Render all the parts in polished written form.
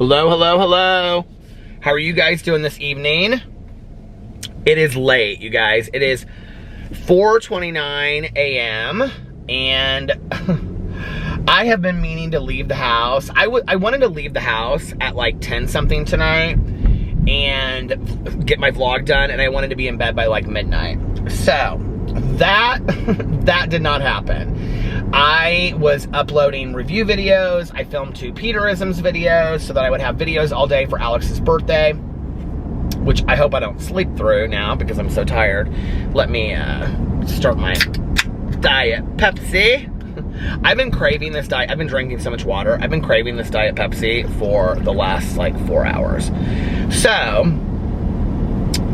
Hello, hello, hello. How are you guys doing this evening? It is late, you guys. It is 4:29 a.m. and I have been meaning to leave the house. I wanted to leave the house at like 10 something tonight and get my vlog done, and I wanted to be in bed by like midnight. So that did not happen. I was uploading review videos. I filmed 2 Peterisms videos so that I would have videos all day for Alex's birthday, which I hope I don't sleep through now because I'm so tired. Let me start my Diet Pepsi. I've been craving this diet. I've been drinking so much water. I've been craving this Diet Pepsi for the last like 4 hours. So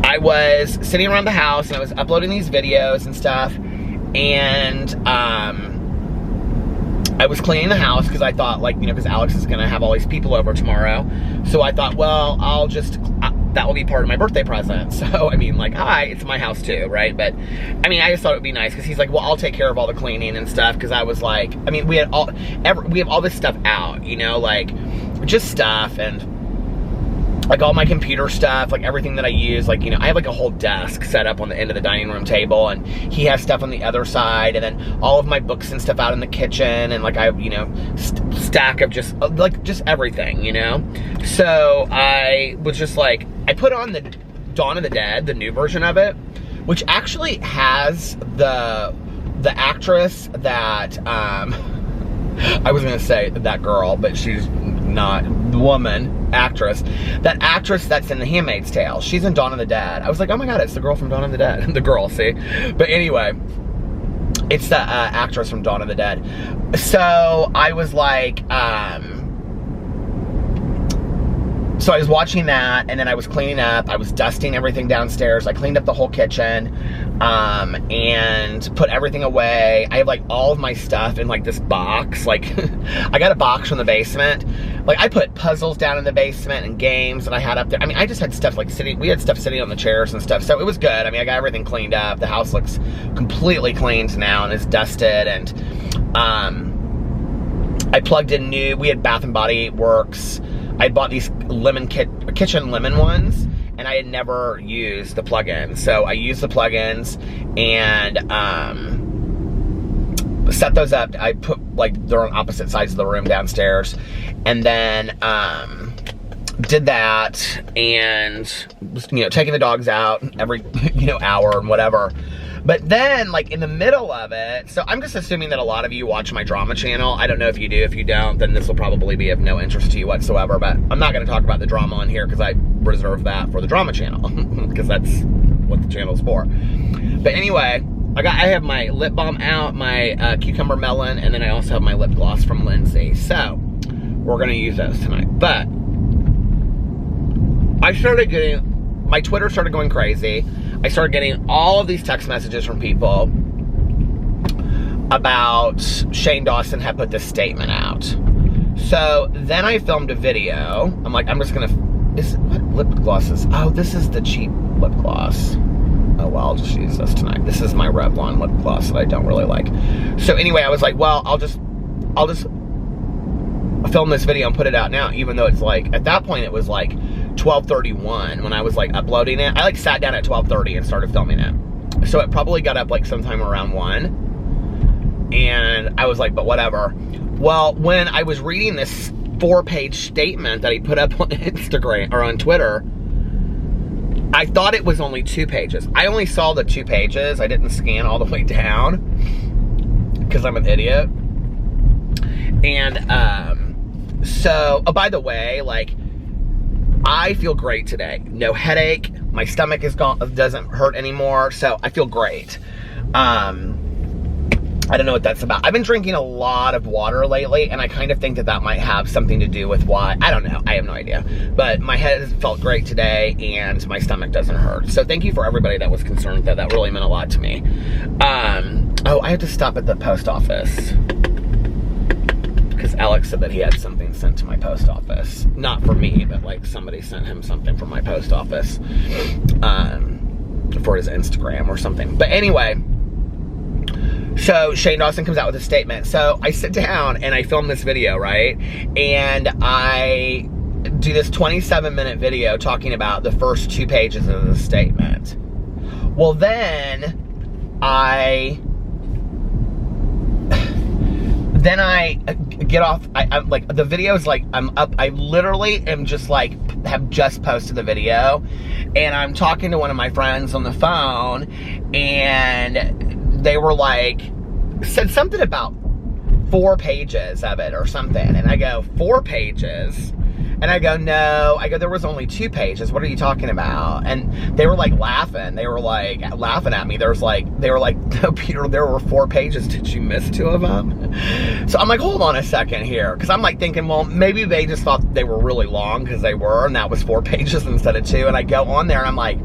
I was sitting around the house and I was uploading these videos and stuff, and I was cleaning the house because I thought, like, you know, because Alex is gonna have all these people over tomorrow. So I thought, well, I'll just, that will be part of my birthday present. So, I mean, like, hi, it's my house too, right? But, I mean, I just thought it would be nice because he's like, well, I'll take care of all the cleaning and stuff, because I was like, I mean, we have all this stuff out, you know, like, just stuff, and like all my computer stuff, like everything that I use, like, you know, I have like a whole desk set up on the end of the dining room table, and he has stuff on the other side, and then all of my books and stuff out in the kitchen, and like I have, you know, stack of just everything, you know? So I was just like, I put on the Dawn of the Dead, the new version of it, which actually has the actress that, I was gonna say that girl, but she's not, the woman, actress. That actress that's in The Handmaid's Tale. She's in Dawn of the Dead. I was like, oh my god, it's the girl from Dawn of the Dead. The girl, see? But anyway, it's the actress from Dawn of the Dead. So I was like, so I was watching that, and then I was cleaning up. I was dusting everything downstairs. I cleaned up the whole kitchen, and put everything away. I have like all of my stuff in like this box. Like, I got a box from the basement. Like, I put puzzles down in the basement and games that I had up there. I mean, I just had stuff like we had stuff sitting on the chairs and stuff. So it was good. I mean, I got everything cleaned up. The house looks completely cleaned now and is dusted, and I plugged in we had Bath and Body Works. I bought these kitchen lemon ones, and I had never used the plugins. So I used the plugins and set those up. I put, like, they're on opposite sides of the room downstairs, and then did that, and was, you know, taking the dogs out every, you know, hour and whatever. But then, like, in the middle of it, so I'm just assuming that a lot of you watch my drama channel. I don't know if you do. If you don't, then this will probably be of no interest to you whatsoever. But I'm not going to talk about the drama on here because I reserve that for the drama channel, because that's what the channel's for. But anyway, I have my lip balm out, my cucumber melon, and then I also have my lip gloss from Lindsay. So we're going to use those tonight. But I started getting, my Twitter started going crazy. I started getting all of these text messages from people about Shane Dawson had put this statement out. So then I filmed a video. I'm like, I'm just gonna, what lip gloss is? Oh, this is the cheap lip gloss. Oh well, I'll just use this tonight. This is my Revlon lip gloss that I don't really like. So anyway, I was like, well, I'll just film this video and put it out now, even though it's like, at that point it was like 12:31 when I was like uploading it. I like sat down at 12:30 and started filming it. So it probably got up like sometime around 1. And I was like, but whatever. Well, when I was reading this 4-page statement that he put up on Instagram or on Twitter, I thought it was only 2 pages. I only saw the 2 pages. I didn't scan all the way down because I'm an idiot. And so, oh, by the way, like, I feel great today. No headache. My stomach is gone, doesn't hurt anymore. So I feel great. I don't know what that's about. I've been drinking a lot of water lately, and I kind of think that that might have something to do with why. I don't know. I have no idea. But my head has felt great today, and my stomach doesn't hurt. So thank you for everybody that was concerned. That really meant a lot to me. Oh, I have to stop at the post office, because Alex said that he had something sent to my post office. Not for me, but like somebody sent him something from my post office for his Instagram or something. But anyway, so Shane Dawson comes out with a statement. So I sit down and I film this video, right? And I do this 27-minute video talking about the first 2 pages of the statement. Well, then I get off. I'm like, the video is like, I'm up. I literally am just like, have just posted the video, and I'm talking to one of my friends on the phone, and they were like, said something about 4 pages of it or something, and I go, 4 pages? And I go, no. I go, there was only 2 pages. What are you talking about? And they were like laughing. They were like laughing at me. They were like, no, Peter, there were 4 pages. Did you miss 2 of them? So I'm like, hold on a second here. Because I'm like thinking, well, maybe they just thought they were really long because they were, and that was 4 pages instead of 2. And I go on there and I'm like,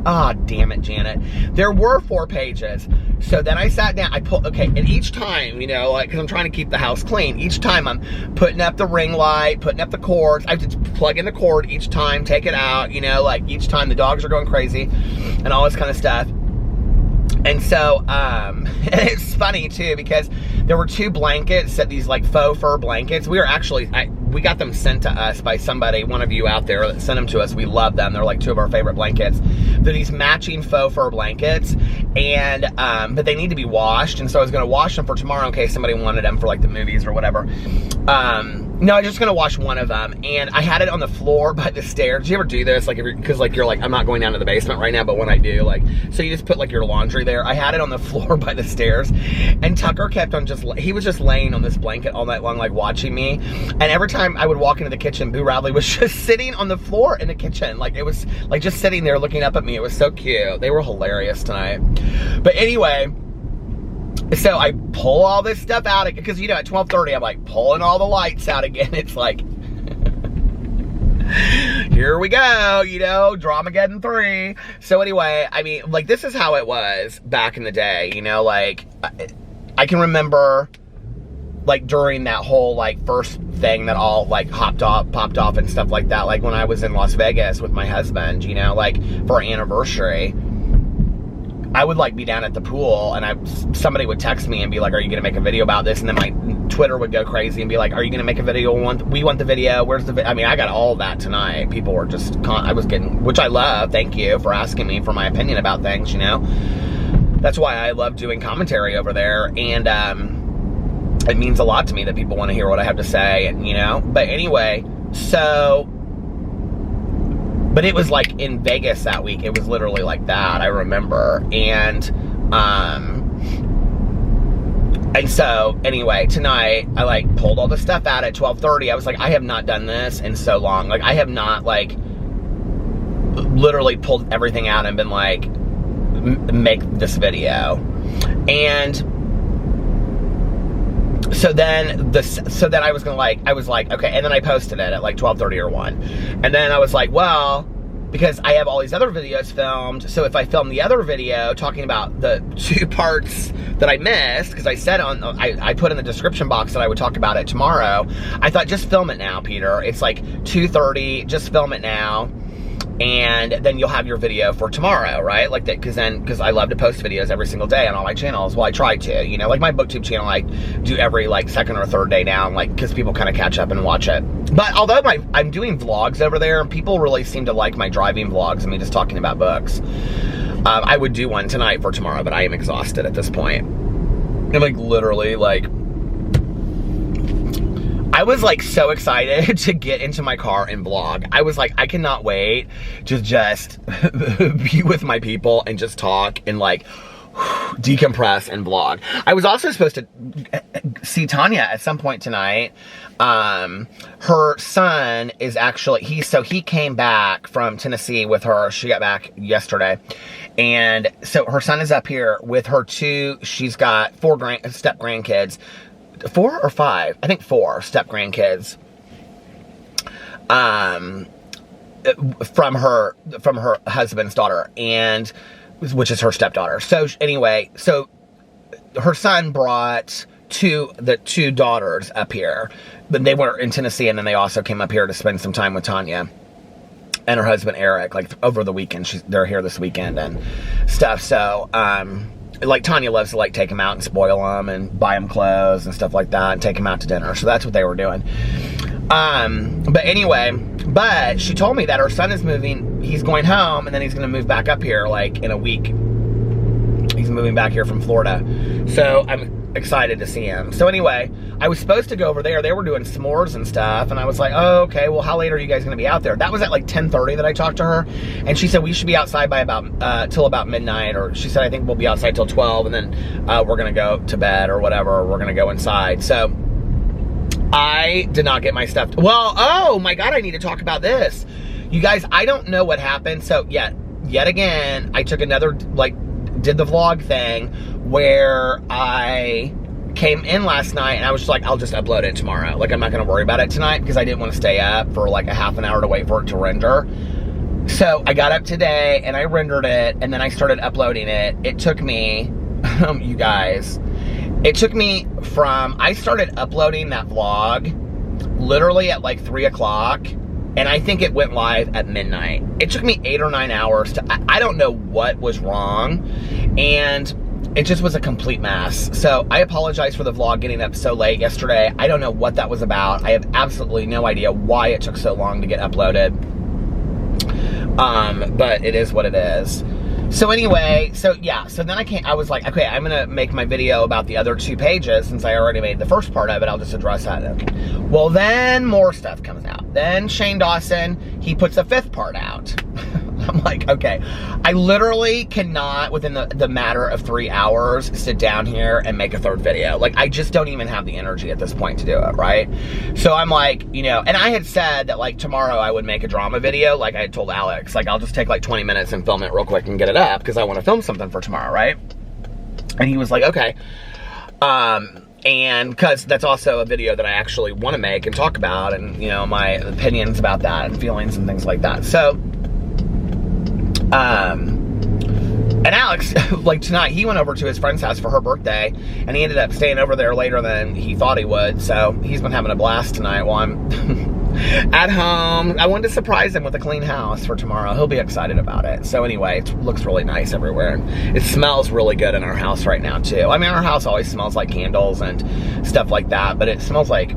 damn it, Janet. There were 4 pages. So then I sat down, and each time, you know, like, because I'm trying to keep the house clean, each time I'm putting up the ring light, putting up the cords. I just plug in the cord each time, take it out, you know, like each time the dogs are going crazy and all this kind of stuff. And so, it's funny too, because there were 2 blankets, these like faux fur blankets. We got them sent to us by somebody, one of you out there that sent them to us. We love them. They're like 2 of our favorite blankets. They're these matching faux fur blankets, and, but they need to be washed. And so I was going to wash them for tomorrow in case somebody wanted them for like the movies or whatever. No, I'm just going to wash one of them, and I had it on the floor by the stairs. Do you ever do this? Like, because like you're like, I'm not going down to the basement right now, but when I do, like, so you just put like your laundry there. I had it on the floor by the stairs, and Tucker kept on he was just laying on this blanket all night long, like watching me. And every time I would walk into the kitchen, Boo Radley was just sitting on the floor in the kitchen. Like, it was like just sitting there looking up at me. It was so cute. They were hilarious tonight. But anyway, so I pull all this stuff out, because, you know, at 12:30, I'm like pulling all the lights out again. It's like, here we go, you know, Dramageddon 3. So anyway, I mean, like, this is how it was back in the day, you know, like, I can remember, like, during that whole, like, first thing that all, like, popped off and stuff like that, like, when I was in Las Vegas with my husband, you know, like, for our anniversary, I would, like, be down at the pool, and somebody would text me and be like, are you going to make a video about this? And then my Twitter would go crazy and be like, are you going to make a video? We want the video. Where's the video? I mean, I got all that tonight. People were just, I was getting, which I love. Thank you for asking me for my opinion about things, you know. That's why I love doing commentary over there, and it means a lot to me that people want to hear what I have to say, and, you know. But anyway, so... But it was like in Vegas that week. It was literally like that, I remember. And so anyway, tonight I like pulled all the stuff out at 12:30. I was like, I have not done this in so long. Like, I have not like literally pulled everything out and been like, make this video. And so then I was gonna like, I was like, okay, and then I posted it at like 12:30 or 1. And then I was like, well, because I have all these other videos filmed, so if I film the other video talking about the 2 parts that I missed, because I said I put in the description box that I would talk about it tomorrow, I thought, just film it now, Peter. It's like 2:30, just film it now. And then you'll have your video for tomorrow, right? Like that, because I love to post videos every single day on all my channels. Well, I try to, you know, like my booktube channel, I do every like 2nd or 3rd day now, like, because people kind of catch up and watch it. But although I'm doing vlogs over there, and people really seem to like my driving vlogs and me just talking about books. I would do one tonight for tomorrow, but I am exhausted at this point. I'm like literally like, I was like so excited to get into my car and vlog. I was like, I cannot wait to just be with my people and just talk and like decompress and vlog. I was also supposed to see Tanya at some point tonight. Her son is actually, he came back from Tennessee with her. She got back yesterday. And so her son is up here with her 2, she's got 4 step grandkids. 4 or 5? I think 4 step grandkids. From her husband's daughter, and which is her stepdaughter. So anyway, so her son brought the 2 daughters up here, but they were in Tennessee, and then they also came up here to spend some time with Tanya and her husband Eric, like over the weekend. They're here this weekend and stuff. So like Tanya loves to like take them out and spoil them and buy them clothes and stuff like that and take them out to dinner. So that's what they were doing. But anyway, but she told me that her son is moving. He's going home, and then he's going to move back up here, like, in a week. He's moving back here from Florida. So I'm excited to see him. So anyway, I was supposed to go over there. They were doing s'mores and stuff, and I was like, oh, okay, well, how late are you guys going to be out there? That was at like 10:30 that I talked to her, and she said we should be outside by about till about midnight, or she said I think we'll be outside till 12, and then we're going to go to bed or whatever, or we're going to go inside. So I did not get my stuff. Well, oh my God, I need to talk about this. You guys, I don't know what happened. So yet again, I took another, like, did the vlog thing where I came in last night and I was just like, I'll just upload it tomorrow. Like, I'm not gonna worry about it tonight because I didn't want to stay up for like a half an hour to wait for it to render. So I got up today and I rendered it, and then I started uploading it. It took me, you guys, it took me from, I started uploading that vlog literally at like 3 o'clock, and I think it went live at midnight. It took me 8 or 9 hours to, I don't know what was wrong, and it just was a complete mess. So I apologize for the vlog getting up so late yesterday. I don't know what that was about. I have absolutely no idea why it took so long to get uploaded. But it is what it is. So anyway, so yeah, so then I was like, okay, I'm gonna make my video about the other 2 pages since I already made the first part of it. I'll just address that. Okay. Well, then more stuff comes out. Then Shane Dawson, he puts a 5th part out. I'm like, okay, I literally cannot, within the matter of 3 hours, sit down here and make a 3rd video. Like, I just don't even have the energy at this point to do it, right? So I'm like, you know, and I had said that, like, tomorrow I would make a drama video, like I had told Alex. Like, I'll just take like 20 minutes and film it real quick and get it up because I want to film something for tomorrow, right? And he was like, okay. And because that's also a video that I actually want to make and talk about, and, you know, my opinions about that and feelings and things like that. So, and Alex, like tonight, he went over to his friend's house for her birthday, and he ended up staying over there later than he thought he would. So he's been having a blast tonight while I'm at home. I wanted to surprise him with a clean house for tomorrow. He'll be excited about it. So anyway, it looks really nice everywhere. And it smells really good in our house right now too. I mean, our house always smells like candles and stuff like that, but it smells like,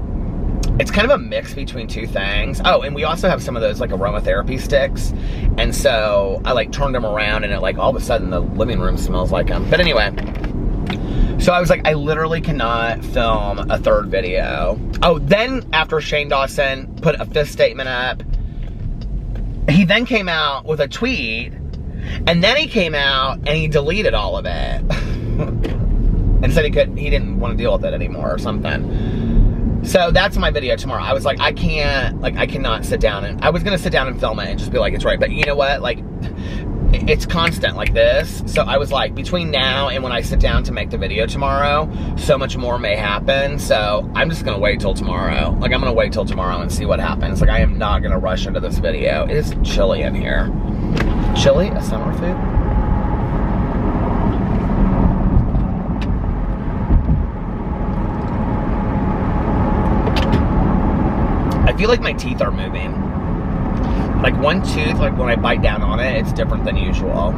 it's kind of a mix between 2 things. Oh, and we also have some of those like aromatherapy sticks. And so I like turned them around, and it like all of a sudden the living room smells like them. But anyway, so I was like, I literally cannot film a 3rd video. Oh, then after Shane Dawson put a 5th statement up, he then came out with a tweet, and then he came out and he deleted all of it. And said he didn't want to deal with it anymore or something. So that's my video tomorrow. I was like, I cannot sit down, and I was gonna sit down and film it and just be like, it's right. But you know what? Like, it's constant like this. So I was like, between now and when I sit down to make the video tomorrow, so much more may happen. So I'm just gonna wait till tomorrow. Like, I'm gonna wait till tomorrow and see what happens. Like, I am not gonna rush into this video. It is chilly in here. Chili, a summer food? I feel like my teeth are moving. Like, one tooth, like when I bite down on it, it's different than usual.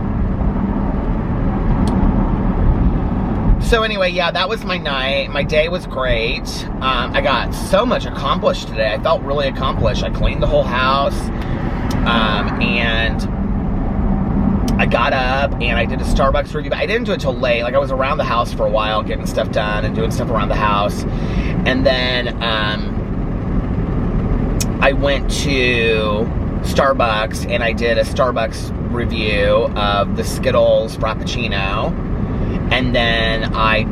So anyway, yeah, that was my night. My day was great. I got so much accomplished today. I felt really accomplished. I cleaned the whole house. And I got up and I did a Starbucks review, but I didn't do it till late. Like, I was around the house for a while getting stuff done and doing stuff around the house. And then, I went to Starbucks and I did a Starbucks review of the Skittles Frappuccino. And then I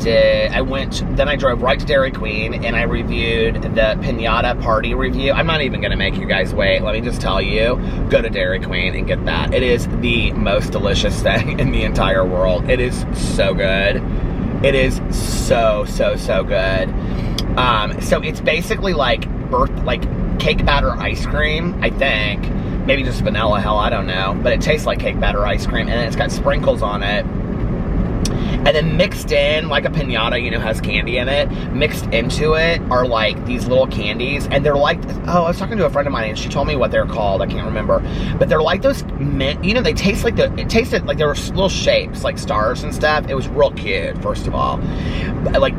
drove right to Dairy Queen and I reviewed the Pinata Party review. I'm not even gonna make you guys wait. Let me just tell you, go to Dairy Queen and get that. It is the most delicious thing in the entire world. It is so good. It is so, so, so good. So it's basically like cake batter ice cream, I think. Maybe just vanilla, hell, I don't know. But it tastes like cake batter ice cream, and then it's got sprinkles on it. And then mixed in, like a piñata, you know, has candy in it. Mixed into it are like these little candies, and they're like, oh, I was talking to a friend of mine, and she told me what they're called. I can't remember, but they're like those mint, you know, they taste like it tasted like there were little shapes, like stars and stuff. It was real cute, first of all. Like,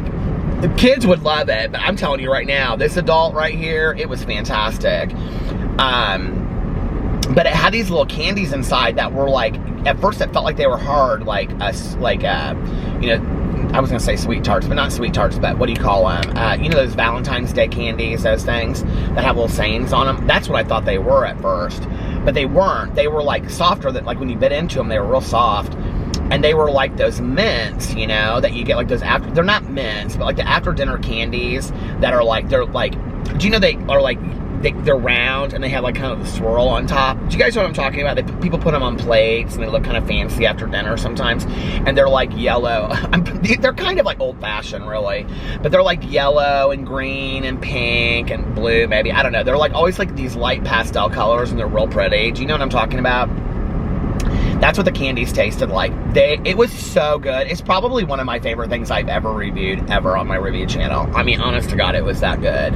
The kids would love it, but I'm telling you right now, this adult right here, it was fantastic. But it had these little candies inside that were like, at first it felt like they were hard, like you know, I was gonna say sweet tarts, but not sweet tarts, but what do you call them? You know those Valentine's Day candies, those things that have little sayings on them? That's what I thought they were at first, but they weren't. They were like softer, that like when you bit into them, they were real soft. And they were like those mints, you know, that you get like those after, they're not mints, but like the after dinner candies that are like, they're like, do you know they are like, they're round and they have like kind of the swirl on top. Do you guys know what I'm talking about? People put them on plates and they look kind of fancy after dinner sometimes. And they're like yellow. They're kind of like old fashioned really, but they're like yellow and green and pink and blue maybe. I don't know. They're like always like these light pastel colors and they're real pretty. Do you know what I'm talking about? That's what the candies tasted like. It was so good. It's probably one of my favorite things I've ever reviewed ever on my review channel. I mean, honest to God, it was that good.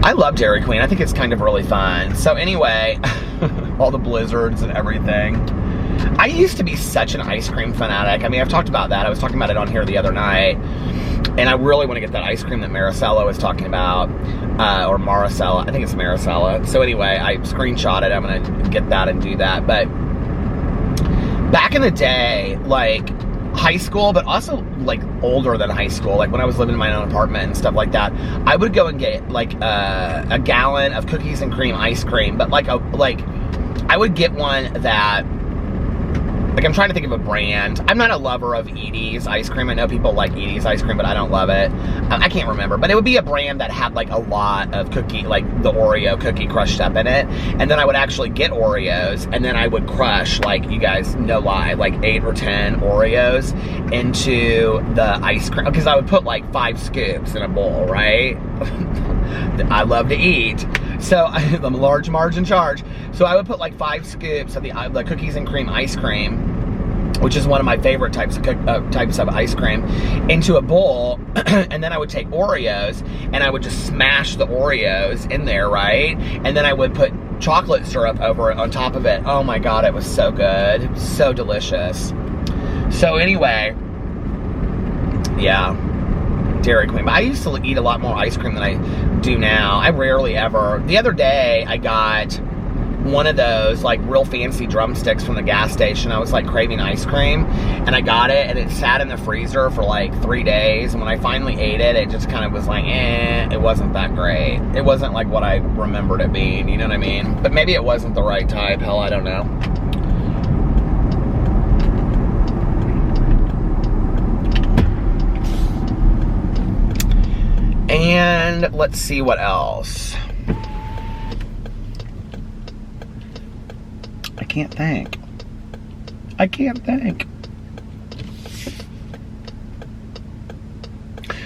I love Dairy Queen. I think it's kind of really fun. So anyway, all the blizzards and everything. I used to be such an ice cream fanatic. I mean, I've talked about that. I was talking about it on here the other night. And I really want to get that ice cream that Maricela was talking about. Or Maricela. I think it's Maricela. So anyway, I screenshot it. I'm going to get that and do that. But back in the day, like high school, but also like older than high school, like when I was living in my own apartment and stuff like that, I would go and get like a gallon of cookies and cream ice cream, but like I would get one that, like I'm trying to think of a brand. I'm not a lover of Edie's ice cream. I know people like Edie's ice cream, but I don't love it. I can't remember, but it would be a brand that had like a lot of cookie, like the Oreo cookie crushed up in it. And then I would actually get Oreos and then I would crush, like, you guys, no lie, like 8 or 10 Oreos into the ice cream. Because I would put like 5 scoops in a bowl, right? I love to eat. So I'm a large margin charge. So I would put like 5 scoops of the cookies and cream ice cream, which is one of my favorite types of ice cream, into a bowl, and then I would take Oreos, and I would just smash the Oreos in there, right? And then I would put chocolate syrup over it on top of it. Oh my God, it was so good. It was so delicious. So anyway, yeah, Dairy Queen. But I used to eat a lot more ice cream than I do now. I rarely ever. The other day, I got one of those like real fancy drumsticks from the gas station. I was like craving ice cream and I got it, and it sat in the freezer for like 3 days, and when I finally ate it, it just kind of was like, it wasn't that great. It wasn't like what I remembered it being, you know what I mean? But maybe it wasn't the right type. Hell, I don't know. And let's see what else. I can't think.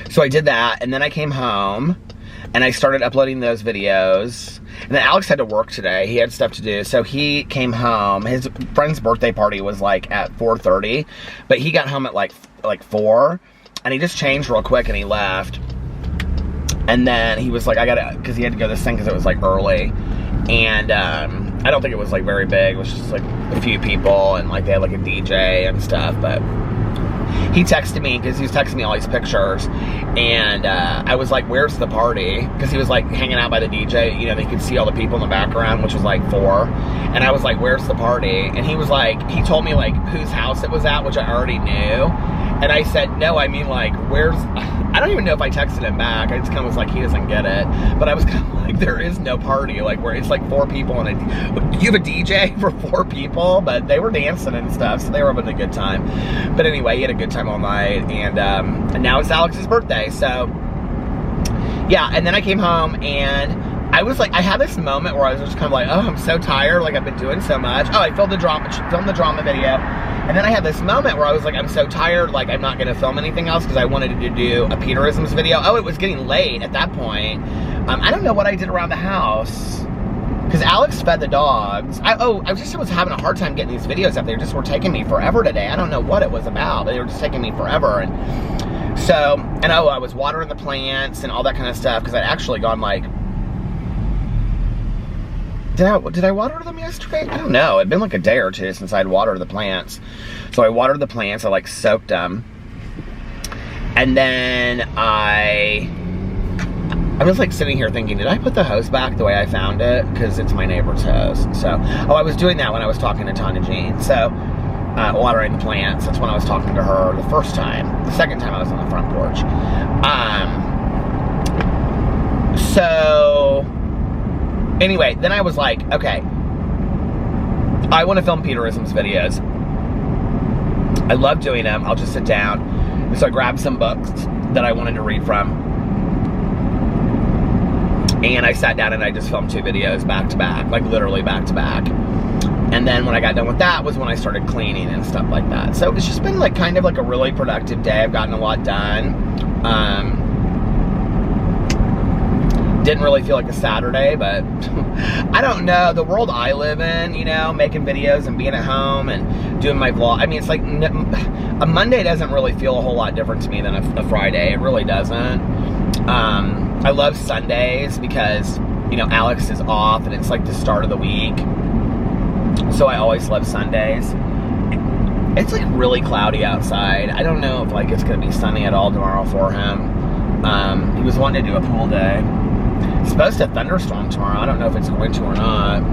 So I did that, and then I came home, and I started uploading those videos. And then Alex had to work today. He had stuff to do, so he came home. His friend's birthday party was like at 4:30, but he got home at like 4, and he just changed real quick, and he left. And then he was like, because he had to go to this thing because it was like early. And I don't think it was like very big. It was just like a few people, and like they had like a DJ and stuff. But he texted me because he was texting me all these pictures, and I was like, where's the party? Because he was like hanging out by the DJ, you know, they could see all the people in the background, which was like 4. And I was like, where's the party? And he was like, he told me like whose house it was at, which I already knew. And I said, no, I mean like, I don't even know if I texted him back. I just kind of was like, he doesn't get it. But I was kind of like, there is no party, like where it's like 4 people and you have a DJ for 4 people, but they were dancing and stuff, so they were having a good time. But anyway, he had a good time all night, and now it's Alex's birthday, so yeah. And then I came home, and I was like, I had this moment where I was just kind of like, oh, I'm so tired, like I've been doing so much. Oh, I filmed the drama video. And then I had this moment where I was like, I'm so tired, like I'm not gonna film anything else because I wanted to do a Peterisms video. Oh, it was getting late at that point. I don't know what I did around the house, because Alex fed the dogs. I was having a hard time getting these videos up. They just were taking me forever today. I don't know what it was about, but they were just taking me forever. And so, and I was watering the plants and all that kind of stuff, because I'd actually gone like, did I water them yesterday? I don't know. It'd been like a day or 2 since I'd watered the plants. So I watered the plants, I like soaked them. And then I was like sitting here thinking, did I put the hose back the way I found it? Because it's my neighbor's hose. So, I was doing that when I was talking to Tanya Jean. So, watering the plants. That's when I was talking to her the first time. The second time I was on the front porch. So, anyway, then I was like, okay, I want to film Peterism's videos. I love doing them. I'll just sit down. And so I grabbed some books that I wanted to read from. And I sat down and I just filmed 2 videos back to back, like literally back to back. And then when I got done with that was when I started cleaning and stuff like that. So it's just been like kind of like a really productive day. I've gotten a lot done. Didn't really feel like a Saturday, but I don't know. The world I live in, you know, making videos and being at home and doing my vlog. I mean, it's like a Monday doesn't really feel a whole lot different to me than a Friday. It really doesn't. I love Sundays because, you know, Alex is off and it's like the start of the week. So I always love Sundays. It's like really cloudy outside. I don't know if like it's going to be sunny at all tomorrow for him. He was wanting to do a pool day. It's supposed to thunderstorm tomorrow. I don't know if it's going to or not.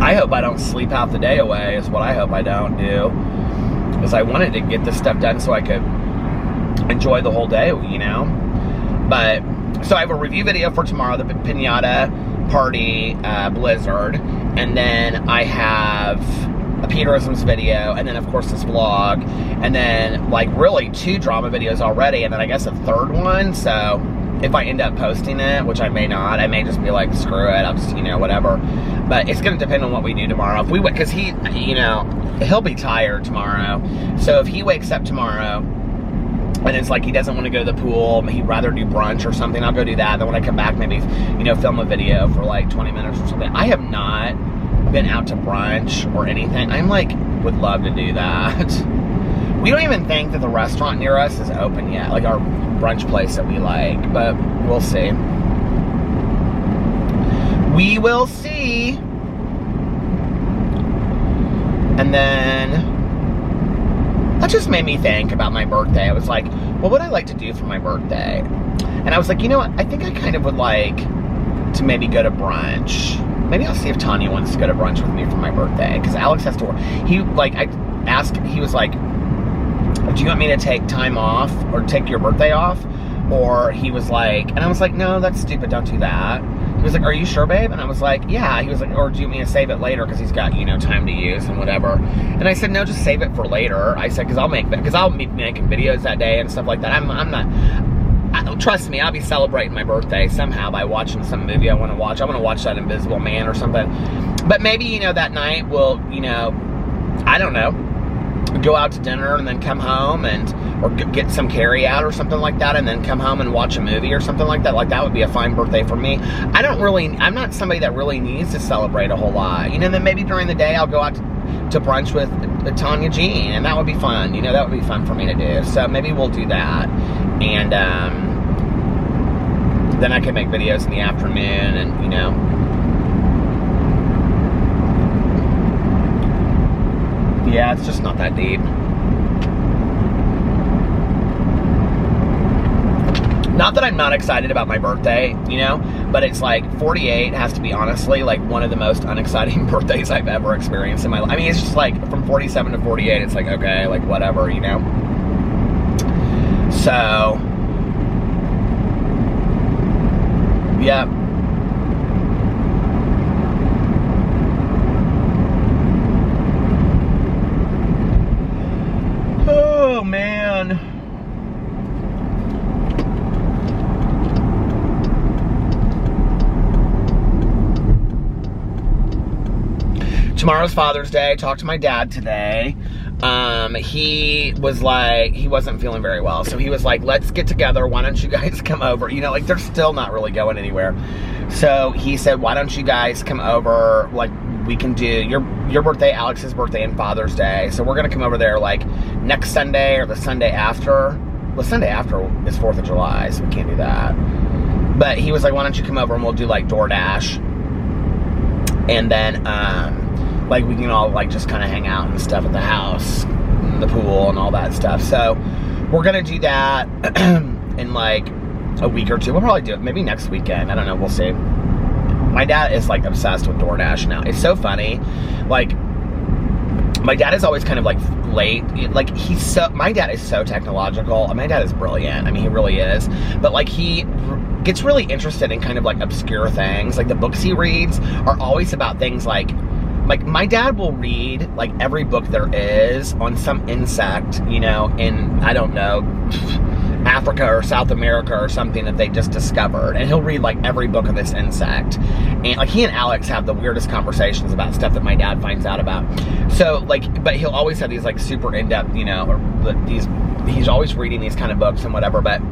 I hope I don't sleep half the day away is what I hope I don't do. Because I wanted to get this stuff done so I could enjoy the whole day, you know. But, so I have a review video for tomorrow, the Pinata Party Blizzard. And then I have a Peterism's video, and then of course this vlog, and then like really 2 drama videos already, and then I guess a 3rd one. So if I end up posting it, which I may not, I may just be like, screw it, I'll just, you know, whatever. But it's gonna depend on what we do tomorrow. If we, because he, you know, he'll be tired tomorrow. So if he wakes up tomorrow and it's like he doesn't want to go to the pool, he'd rather do brunch or something, I'll go do that. Then when I come back, maybe, you know, film a video for like 20 minutes or something. I have not been out to brunch or anything. I'm like, would love to do that. We don't even think that the restaurant near us is open yet, like our brunch place that we like, but we'll see. We will see. And then that just made me think about my birthday. I was like, what would I like to do for my birthday? And I was like, you know what? I think I kind of would like to maybe go to brunch. Maybe I'll see if Tanya wants to go to brunch with me for my birthday, because Alex has to work. He, like, I asked, he was like, do you want me to take time off or take your birthday off? Or he was like, and I was like, no, that's stupid, don't do that. He was like, are you sure, babe? And I was like, yeah. He was like, or do you want me to save it later because he's got, you know, time to use and whatever. And I said, no, just save it for later. I said, because I'll be making videos that day and stuff like that. I'm not, trust me, I'll be celebrating my birthday somehow by watching some movie I want to watch. I want to watch that Invisible Man or something. But maybe, you know, that night we'll, you know, I don't know, go out to dinner and then come home or get some carry out or something like that, and then come home and watch a movie or something like that. Like, that would be a fine birthday for me. I'm not somebody that really needs to celebrate a whole lot. You know, then maybe during the day I'll go out to brunch with Tanya Jean, and that would be fun. You know, that would be fun for me to do. So maybe we'll do that. And then I can make videos in the afternoon and, you know. Yeah, it's just not that deep. Not that I'm not excited about my birthday, you know, but it's like 48 has to be honestly like one of the most unexciting birthdays I've ever experienced in my life. I mean, it's just like from 47 to 48, it's like, okay, like whatever, you know. So, yeah. Oh, man. Tomorrow's Father's Day. I talked to my dad today. He was like, he wasn't feeling very well. So he was like, let's get together. Why don't you guys come over? You know, like, they're still not really going anywhere. So he said, why don't you guys come over? Like, we can do your birthday, Alex's birthday, and Father's Day. So we're going to come over there, like, next Sunday or the Sunday after. Well, Sunday after is 4th of July, so we can't do that. But he was like, why don't you come over and we'll do, like, DoorDash. And then, like, we can all, like, just kind of hang out and stuff at the house. and the pool and all that stuff. So we're gonna do that in like a week or two. We'll probably do it maybe next weekend. I don't know. We'll see. My dad is like obsessed with DoorDash now. It's so funny. Like, my dad is always kind of like late. Like, my dad is so technological. My dad is brilliant. I mean, he really is. But like, he gets really interested in kind of like obscure things. Like, the books he reads are always about things like my dad will read like every book there is on some insect, you know, in, I don't know, Africa or South America or something that they just discovered, and he'll read like every book of this insect. And like, he and Alex have the weirdest conversations about stuff that my dad finds out about. So like, but he'll always have these like super in-depth, you know, or he's always reading these kind of books and whatever. But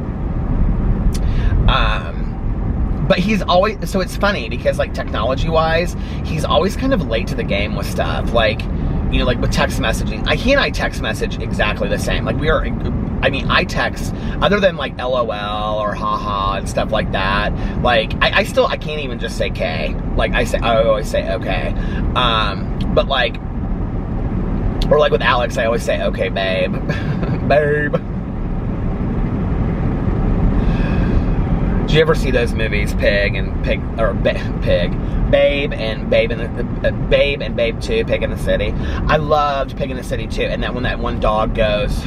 he's always, so it's funny because like technology wise, he's always kind of late to the game with stuff. Like, you know, like with text messaging, he and I text message exactly the same. Like, I text, other than like LOL or haha and stuff like that, like, I can't even just say K. Like, I always say okay. But like, or like with Alex, I always say okay, babe. Babe. Did you ever see those movies, Babe and Babe 2, Pig in the City? I loved Pig in the City too. And when that one dog goes,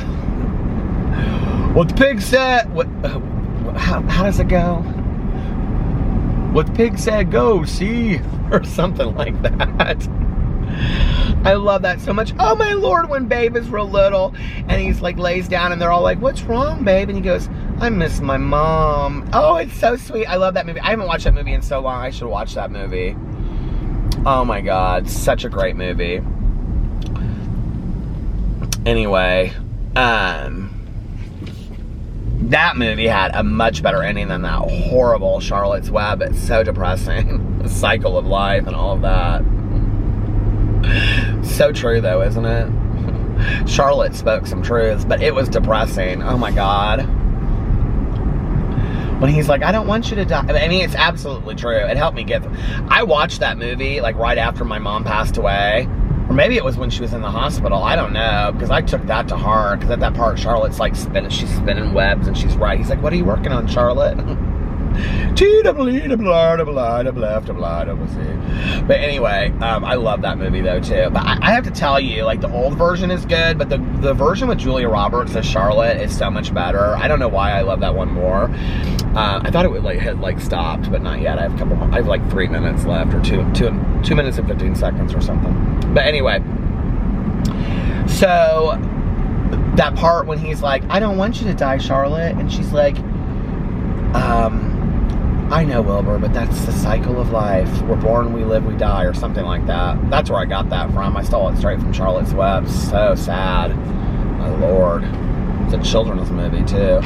what the pig said, how does it go? What the pig said, go see, or something like that. I love that so much. Oh my Lord, when Babe is real little and he's like lays down and they're all like, what's wrong, babe? And he goes, I miss my mom. Oh, it's so sweet. I love that movie. I haven't watched that movie in so long. I should watch that movie. Oh my God, such a great movie. Anyway, that movie had a much better ending than that horrible Charlotte's Web. It's so depressing. The cycle of life and all of that. So true though, isn't it? Charlotte spoke some truths, but it was depressing. Oh my God. When he's like, I don't want you to die. I mean, it's absolutely true. It helped me get through. I watched that movie like right after my mom passed away. Or maybe it was when she was in the hospital. I don't know, because I took that to heart. Because at that part, Charlotte's like she's spinning webs and she's right. He's like, what are you working on, Charlotte? But anyway, I love that movie though too. But I have to tell you, like, the old version is good, but the version with Julia Roberts as Charlotte is so much better. I don't know why I love that one more. I thought it would had stopped, but not yet. I have like 3 minutes left, or two minutes and 15 seconds or something. But anyway, so that part when he's like, I don't want you to die, Charlotte, and she's like, I know, Wilbur, but that's the cycle of life. We're born, we live, we die, or something like that. That's where I got that from. I stole it straight from Charlotte's Web. So sad. My Lord. It's a children's movie, too.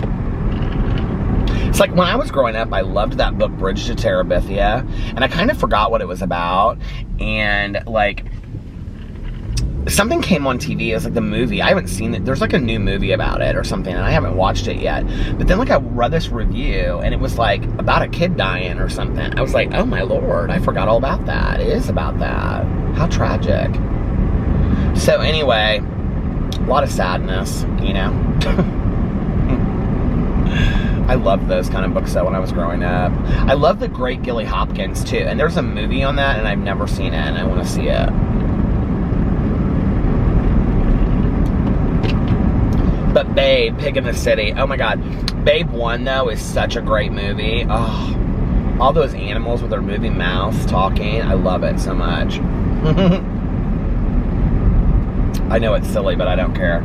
It's like, when I was growing up, I loved that book, Bridge to Terabithia, and I kind of forgot what it was about, and, like, something came on TV. It was like the movie. I haven't seen it. There's like a new movie about it or something, and I haven't watched it yet. But then like I read this review, and it was like about a kid dying or something. I was like, oh my Lord, I forgot all about that. It is about that. How tragic. So anyway, a lot of sadness, you know. I loved those kind of books though when I was growing up. I love The Great Gilly Hopkins too, and there's a movie on that, and I've never seen it, and I want to see it. But Babe, Pig in the City, oh my God. Babe 1 though is such a great movie. Oh, all those animals with their moving mouths talking, I love it so much. I know it's silly, but I don't care.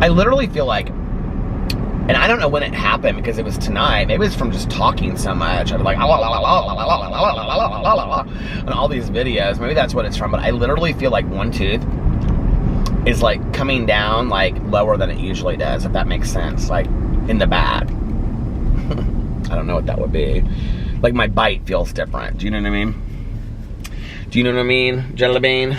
I literally feel like, and I don't know when it happened because it was tonight. Maybe it's from just talking so much. I'm like, and all these videos. Maybe that's what it's from. But I literally feel like one tooth is like coming down like lower than it usually does, if that makes sense. Like in the back. I don't know what that would be. Like my bite feels different. Do you know what I mean? Do you know what I mean, Jelly Bean?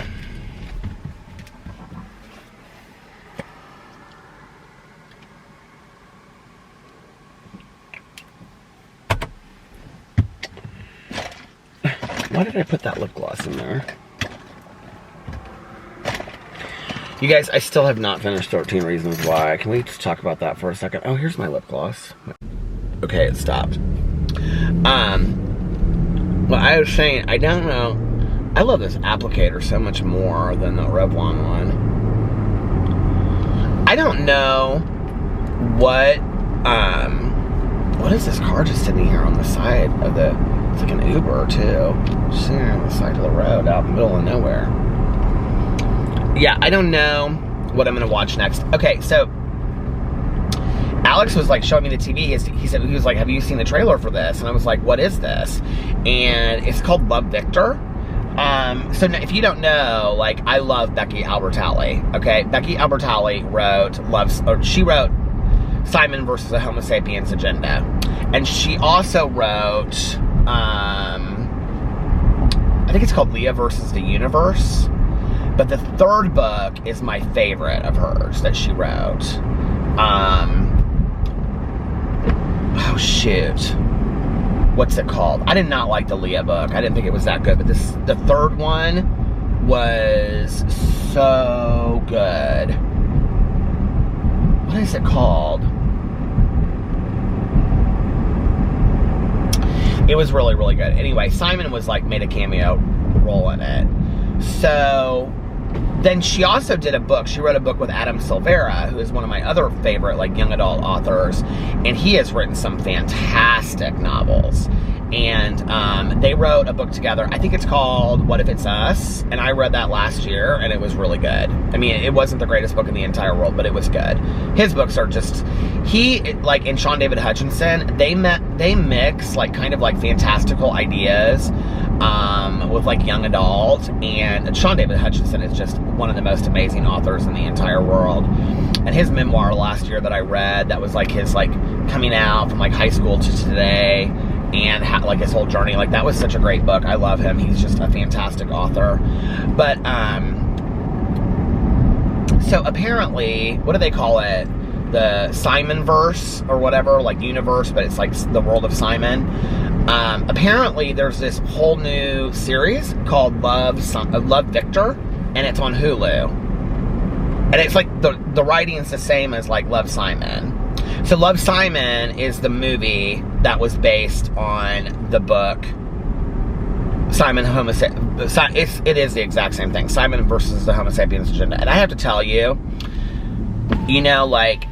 Why did I put that lip gloss in there? You guys, I still have not finished 13 Reasons Why. Can we just talk about that for a second? Oh, here's my lip gloss. Okay, it stopped. Well, I was saying, I don't know. I love this applicator so much more than the Revlon one. I don't know what is this car just sitting here on the side of the, it's like an Uber too. Just sitting here on the side of the road out in the middle of nowhere. Yeah, I don't know what I'm gonna watch next. Okay, so Alex was like showing me the TV. He was like, have you seen the trailer for this? And I was like, what is this? And it's called Love, Victor. So if you don't know, like, I love Becky Albertalli, okay? Becky Albertalli she wrote Simon versus the Homo Sapiens Agenda. And she also wrote, I think it's called Leah versus the Universe. But the third book is my favorite of hers that she wrote. Oh, shoot. What's it called? I did not like the Leah book. I didn't think it was that good. But the third one was so good. What is it called? It was really, really good. Anyway, Simon was like, made a cameo role in it. So then she also did a book. She wrote a book with Adam Silvera, who is one of my other favorite, like, young adult authors. And he has written some fantastic novels. And they wrote a book together. I think it's called What If It's Us? And I read that last year, and it was really good. I mean, it wasn't the greatest book in the entire world, but it was good. His books are just, and Sean David Hutchinson, they mix, like, kind of like fantastical ideas with, like, young adult. And Sean David Hutchinson is just one of the most amazing authors in the entire world. And his memoir last year that I read, that was like his, like, coming out from, like, high school to today, and like his whole journey, like, that was such a great book. I love him. He's just a fantastic author. But so apparently, what do they call it? The Simon verse or whatever, like universe, but it's like the world of Simon. Apparently there's this whole new series called Love Victor, and it's on Hulu. And it's like the writing's the same as like Love, Simon. So Love, Simon is the movie that was based on the book Simon Homo Sapiens. It is the exact same thing. Simon versus the Homo Sapiens Agenda. And I have to tell you, like,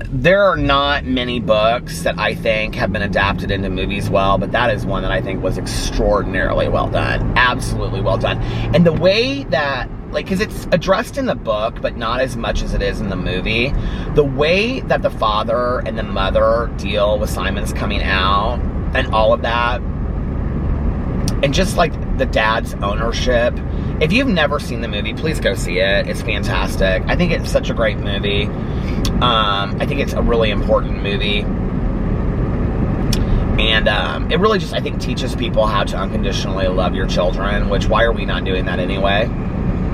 there are not many books that I think have been adapted into movies well, but that is one that I think was extraordinarily well done. Absolutely well done. And the way that, like, because it's addressed in the book, but not as much as it is in the movie. The way that the father and the mother deal with Simon's coming out and all of that, and just, like, the dad's ownership. If you've never seen the movie, please go see it. It's fantastic. I think it's such a great movie. I think it's a really important movie. And it really just, I think, teaches people how to unconditionally love your children, which, why are we not doing that anyway?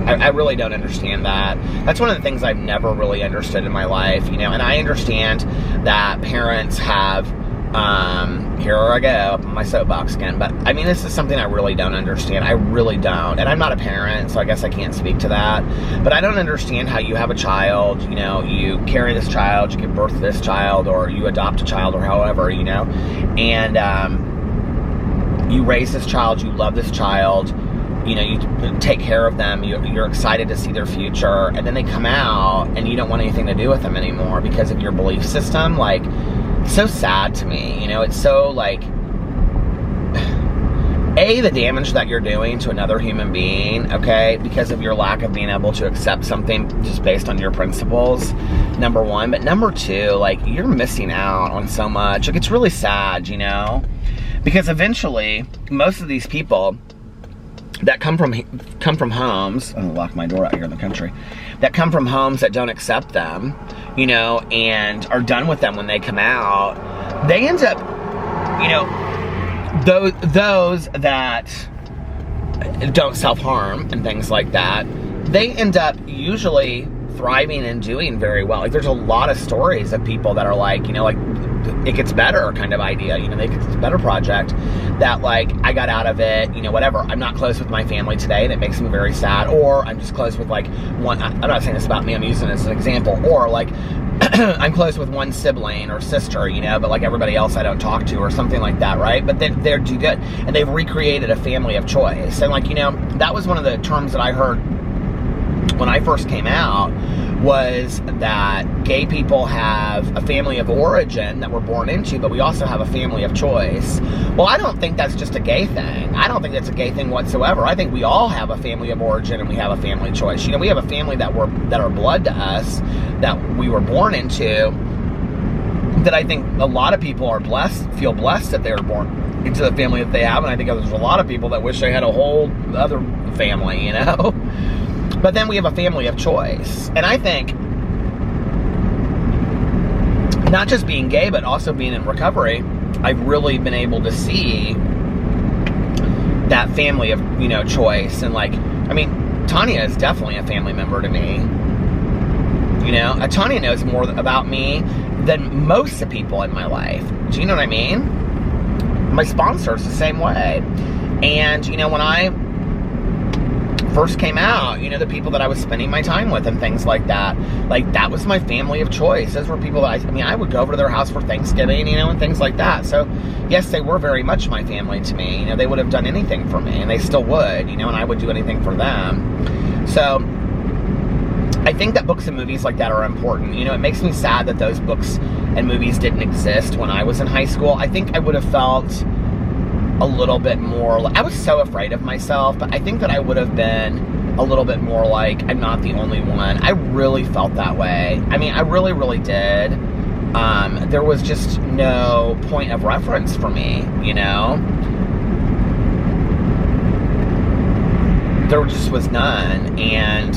I really don't understand that. That's one of the things I've never really understood in my life, and I understand that parents have, here I go, up on my soapbox again, but I mean, this is something I really don't understand. I really don't. And I'm not a parent, so I guess I can't speak to that. But I don't understand how you have a child, you carry this child, you give birth to this child, or you adopt a child, or however, and you raise this child, you love this child, you take care of them, you're excited to see their future, and then they come out and you don't want anything to do with them anymore because of your belief system. Like, it's so sad to me, it's so, like, the damage that you're doing to another human being, okay, because of your lack of being able to accept something just based on your principles, number one. But number two, like, you're missing out on so much. Like, it's really sad, because eventually most of these people that come from homes, I'm gonna lock my door out here in the country, that come from homes that don't accept them, and are done with them when they come out, they end up, those that don't self-harm and things like that, they end up usually thriving and doing very well. Like, there's a lot of stories of people that are like, it gets better kind of idea, you know, it gets better project that like I got out of it, you know, whatever. I'm not close with my family today and it makes me very sad, or I'm just close with like one, I'm not saying this about me, I'm using it as an example, or like I'm close with one sibling or sister, you know, but like everybody else I don't talk to or something like that, right? But they're do good and they've recreated a family of choice. And like, you know, that was one of the terms that I heard when I first came out, was that gay people have a family of origin that we're born into, but we also have a family of choice. Well, I don't think that's just a gay thing. I don't think that's a gay thing whatsoever. I think we all have a family of origin and we have a family choice. You know, we have a family that are blood to us, that we were born into, that I think a lot of people are feel blessed that they were born into the family that they have, and I think there's a lot of people that wish they had a whole other family, you know? But then we have a family of choice. And I think not just being gay, but also being in recovery, I've really been able to see that family of, you know, choice. And like, I mean, Tanya is definitely a family member to me. You know, Tanya knows more about me than most of the people in my life. Do you know what I mean? My sponsor's the same way. And, you know, when I first came out, you know, the people that I was spending my time with and things like that was my family of choice. Those were people that I would go over to their house for Thanksgiving, you know, and things like that. So yes, they were very much my family to me. You know, they would have done anything for me, and they still would, you know, and I would do anything for them. So I think that books and movies like that are important. You know, it makes me sad that those books and movies didn't exist when I was in high school. I think I would have felt a little bit more, I was so afraid of myself, but I think that I would have been a little bit more like, I'm not the only one. I really felt that way. I mean, I really, really did. There was just no point of reference for me, you know? There just was none. And,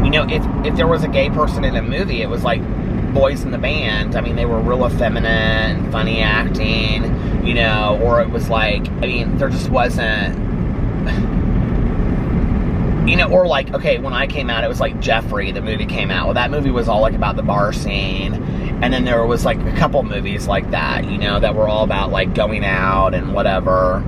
you know, if there was a gay person in a movie, it was like Boys in the Band. I mean, they were real effeminate, funny acting, you know, or it was like, I mean, there just wasn't, you know, or like, okay, when I came out, it was like Jeffrey, the movie came out. Well, that movie was all like about the bar scene. And then there was like a couple movies like that, you know, that were all about like going out and whatever.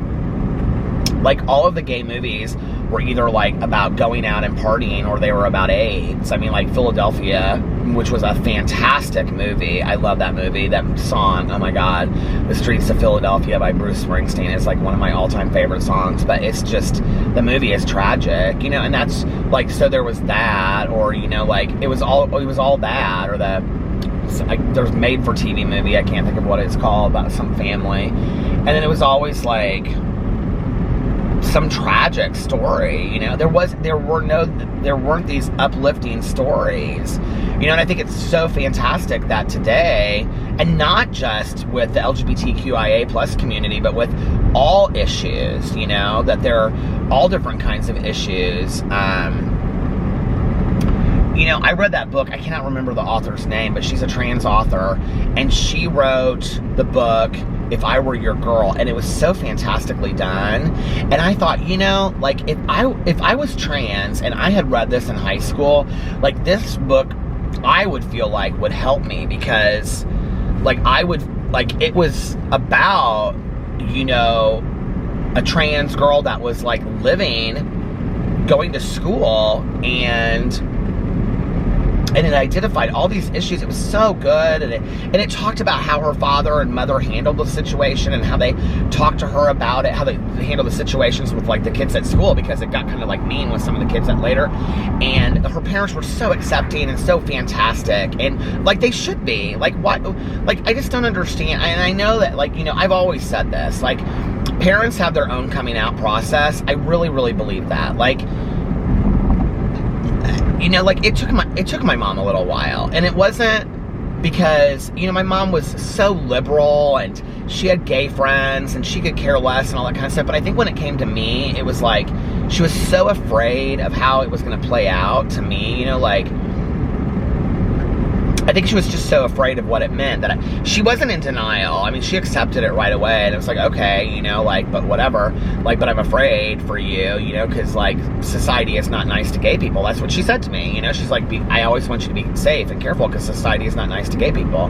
Like all of the gay movies were either like about going out and partying, or they were about AIDS. I mean, like Philadelphia, which was a fantastic movie. I love that movie. That song, oh my God, The Streets of Philadelphia by Bruce Springsteen is like one of my all-time favorite songs. But it's just, the movie is tragic, you know. And that's like, so there was that, or, you know, like it was all that, or there's made-for-TV movie, I can't think of what it's called, about some family. And then it was always like some tragic story, you know. There weren't these uplifting stories, you know. And I think it's so fantastic that today, and not just with the LGBTQIA plus community, but with all issues, you know, that there are all different kinds of issues. You know, I read that book, I cannot remember the author's name, but she's a trans author, and she wrote the book If I Were Your Girl, and it was so fantastically done. And I thought, you know, like if I was trans and I had read this in high school, like this book, I would feel like would help me, because like it was about, you know, a trans girl that was like going to school, and it identified all these issues. It was so good, and it talked about how her father and mother handled the situation, and how they talked to her about it, how they handled the situations with like the kids at school, because it got kind of like mean with some of the kids that later. And her parents were so accepting and so fantastic, and like they should be. Like what? Like I just don't understand. And I know that, like, you know, I've always said this. Like, parents have their own coming out process. I really, really believe that. Like, you know, like it took my mom a little while, and it wasn't because, you know, my mom was so liberal and she had gay friends and she could care less and all that kind of stuff. But I think when it came to me, it was like she was so afraid of how it was going to play out to me, you know, like. I think she was just so afraid of what it meant that she wasn't in denial. I mean, she accepted it right away, and it was like, okay, you know, like, but whatever, like, but I'm afraid for you, you know, because, like, society is not nice to gay people. That's what she said to me, you know, she's like, I always want you to be safe and careful because society is not nice to gay people.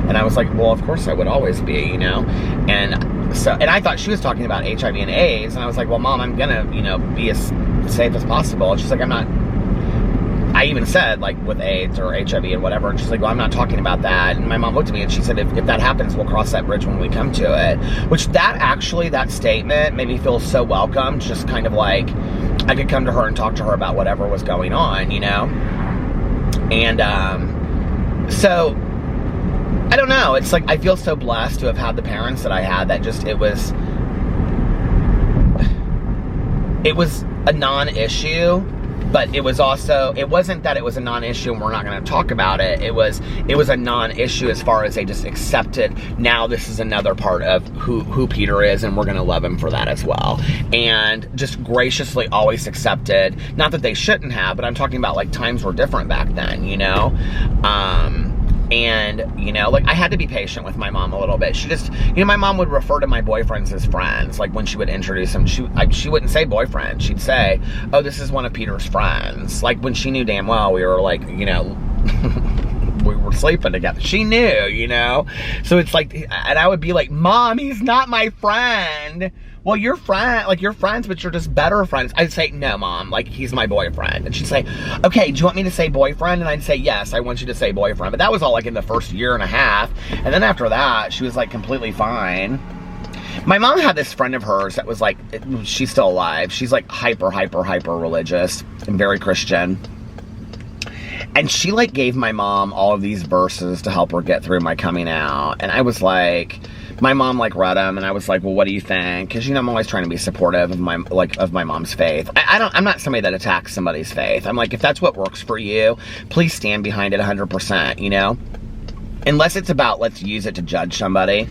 And I was like, well, of course I would always be, you know, and so, and I thought she was talking about HIV and AIDS, and I was like, well, Mom, I'm gonna, you know, be as safe as possible. And she's like, I'm not. I even said, like, with AIDS or HIV and whatever, and she's like, well, I'm not talking about that. And my mom looked at me and she said, if that happens, we'll cross that bridge when we come to it. Which that statement made me feel so welcome, just kind of like I could come to her and talk to her about whatever was going on, you know? And so, I don't know, it's like I feel so blessed to have had the parents that I had that just, it was a non-issue. But it was also, it wasn't that it was a non-issue and we're not going to talk about it. It was a non-issue as far as they just accepted, now this is another part of who Peter is, and we're going to love him for that as well. And just graciously always accepted, not that they shouldn't have, but I'm talking about, like, times were different back then, you know? And, you know, like, I had to be patient with my mom a little bit. She just, you know, my mom would refer to my boyfriends as friends. Like, when she would introduce them, she wouldn't say boyfriend. She'd say, oh, this is one of Peter's friends. Like, when she knew damn well we were, like, you know, we were sleeping together. She knew, you know? So it's like, and I would be like, Mom, he's not my friend. Well, you're friends, but you're just better friends. I'd say, no, Mom, like, he's my boyfriend. And she'd say, okay, do you want me to say boyfriend? And I'd say, yes, I want you to say boyfriend. But that was all, like, in the first year and a half. And then after that, she was, like, completely fine. My mom had this friend of hers that was, like, she's still alive. She's, like, hyper religious and very Christian. And she, like, gave my mom all of these verses to help her get through my coming out. And I was like, my mom, like, read them, and I was like, well, what do you think? Because, you know, I'm always trying to be supportive of my mom's faith. I'm not somebody that attacks somebody's faith. I'm like, if that's what works for you, please stand behind it 100%, you know? Unless it's about, let's use it to judge somebody.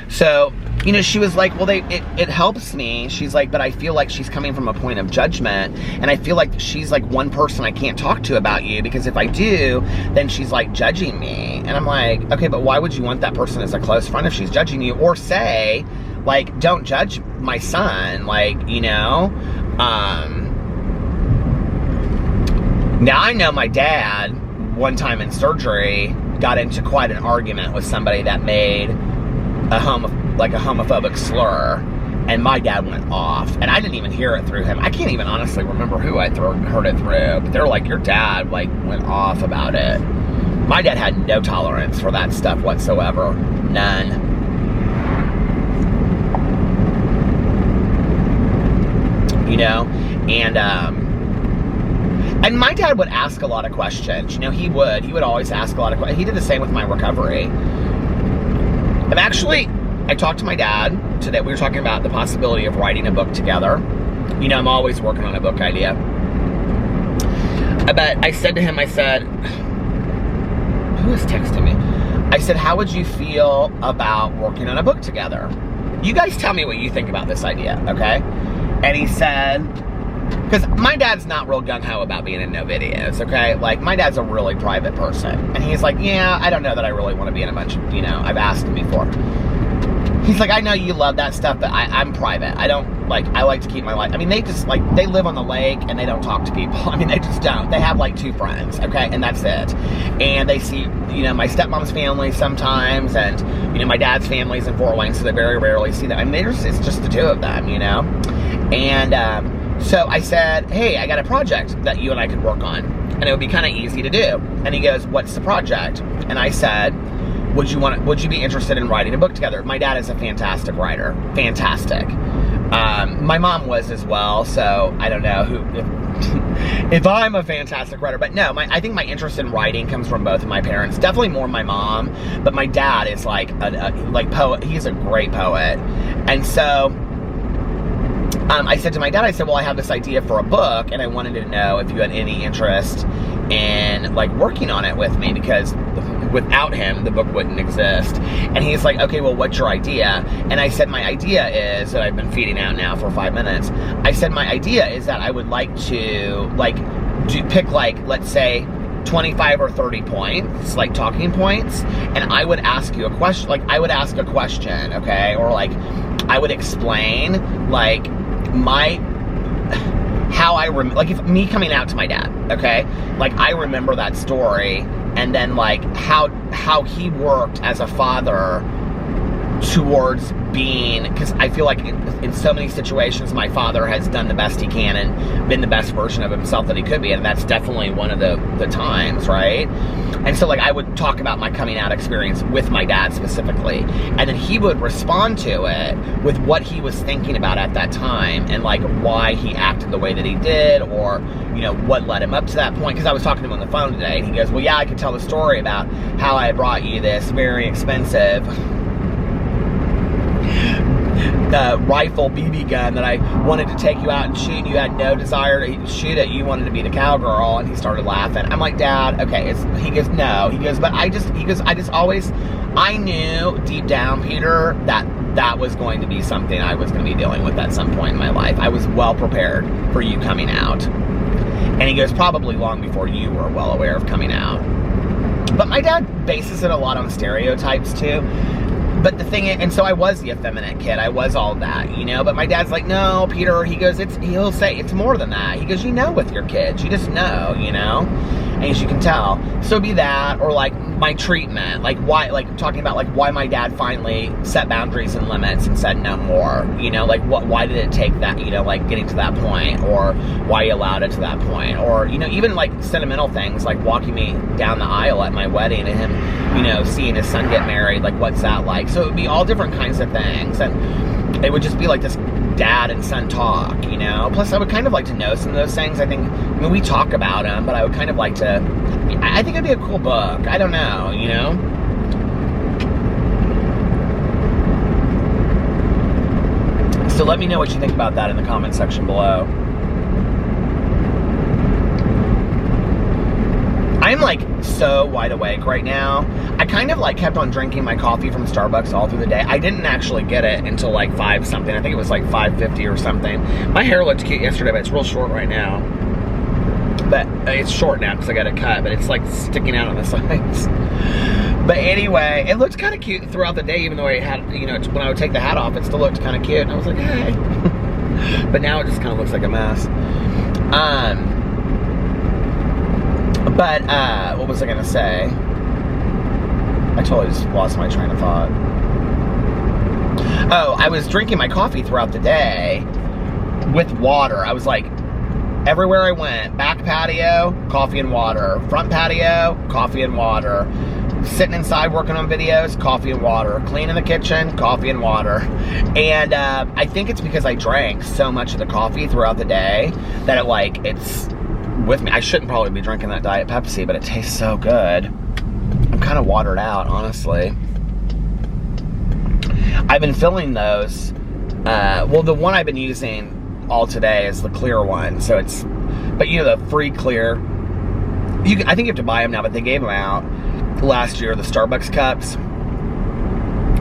So, you know, she was like, well, it helps me. She's like, but I feel like she's coming from a point of judgment, and I feel like she's, like, one person I can't talk to about you, because if I do, then she's, like, judging me. And I'm like, okay, but why would you want that person as a close friend if she's judging you? Or say, like, don't judge my son, like, you know? Now, I know my dad, one time in surgery, got into quite an argument with somebody that made a homophobic slur, and my dad went off, and I didn't even hear it through him. I can't even honestly remember who I heard it through, but they're like, your dad, like, went off about it. My dad had no tolerance for that stuff whatsoever. None. You know? And my dad would ask a lot of questions. You know, he would always ask a lot of questions. He did the same with my recovery. And actually, I talked to my dad today. We were talking about the possibility of writing a book together. You know, I'm always working on a book idea. But I said to him, I said, who was texting me? I said, how would you feel about working on a book together? You guys tell me what you think about this idea, okay? And he said, because my dad's not real gung-ho about being in no videos, okay? Like, my dad's a really private person. And he's like, yeah, I don't know that I really want to be in a bunch of, you know, I've asked him before. He's like, I know you love that stuff, but I'm private. I don't, like, I like to keep my life. I mean, they just, like, they live on the lake and they don't talk to people. I mean, they just don't. They have, like, 2 friends, okay? And that's it. And they see, you know, my stepmom's family sometimes, and, you know, my dad's family's in Fort Wayne, so they very rarely see them. I mean, it's just the 2 of them, you know? And, so I said, hey, I got a project that you and I could work on, and it would be kind of easy to do. And he goes, what's the project? And I said, would you be interested in writing a book together? My dad is a fantastic writer. Fantastic. My mom was as well, so I don't know if I'm a fantastic writer, but no, I think my interest in writing comes from both of my parents. Definitely more my mom, but my dad is like a poet. He's a great poet. And so I said to my dad, I said, well, I have this idea for a book, and I wanted to know if you had any interest in, like, working on it with me, because without him, the book wouldn't exist. And he's like, okay, well, what's your idea? And I said, my idea is, that I've been feeding out now for 5 minutes, I said, my idea is that I would like to, like, pick, like, let's say, 25 or 30 points, like talking points, and I would ask you a question, like I would ask a question, okay? Or like I would explain like how I like if me coming out to my dad, okay? Like I remember that story, and then like how he worked as a father towards being, because I feel like in so many situations my father has done the best he can and been the best version of himself that he could be, and that's definitely one of the times, right? And so like I would talk about my coming out experience with my dad specifically, and then he would respond to it with what he was thinking about at that time, and like why he acted the way that he did, or you know what led him up to that point. Because I was talking to him on the phone today, and he goes, well, yeah, I could tell the story about how I brought you this very expensive rifle BB gun that I wanted to take you out and shoot. You had no desire to shoot it. You wanted to be the cowgirl. And he started laughing. I'm like, Dad, okay. He goes, no. He goes, but I knew deep down, Peter, that was going to be something I was going to be dealing with at some point in my life. I was well prepared for you coming out. And he goes, probably long before you were well aware of coming out. But my dad bases it a lot on stereotypes too. But the thing is, and so I was the effeminate kid. I was all that, you know. But my dad's like, no, Peter. He goes, he'll say it's more than that. He goes, you know, with your kids, you just know, you know. And as you can tell, so be that, or like my treatment, like why, like talking about like why my dad finally set boundaries and limits and said no more, you know, like why did it take that, you know, like getting to that point, or why he allowed it to that point, or you know, even like sentimental things like walking me down the aisle at my wedding and him, you know, seeing his son get married, like what's that like? So it would be all different kinds of things, and it would just be like this dad and son talk, you know. Plus I would kind of like to know some of those things. I mean we talk about them, but I would kind of like to, I think it'd be a cool book. I don't know, you know. So let me know what you think about that in the comment section below. I'm like so wide awake right now. I kind of like kept on drinking my coffee from Starbucks all through the day. I didn't actually get it until like 5 something. I think it was like 5:50 or something. My hair looked cute yesterday, but it's real short right now. But it's short now because I got it cut, but it's like sticking out on the sides. But anyway, it looked kind of cute throughout the day, even though I had, you know, when I would take the hat off, it still looked kind of cute. And I was like, hey. But now it just kind of looks like a mess. But what was I gonna say? I totally just lost my train of thought. Oh, I was drinking my coffee throughout the day with water. I was like, everywhere I went, back patio, coffee and water. Front patio, coffee and water. Sitting inside working on videos, coffee and water. Cleaning the kitchen, coffee and water. And I think it's because I drank so much of the coffee throughout the day that it's with me. I shouldn't probably be drinking that Diet Pepsi, but it tastes so good. I'm kind of watered out, honestly. I've been filling those. Well, the one I've been using all today is the clear one. So it's, but you know, the free clear. I think you have to buy them now, but they gave them out last year, the Starbucks cups.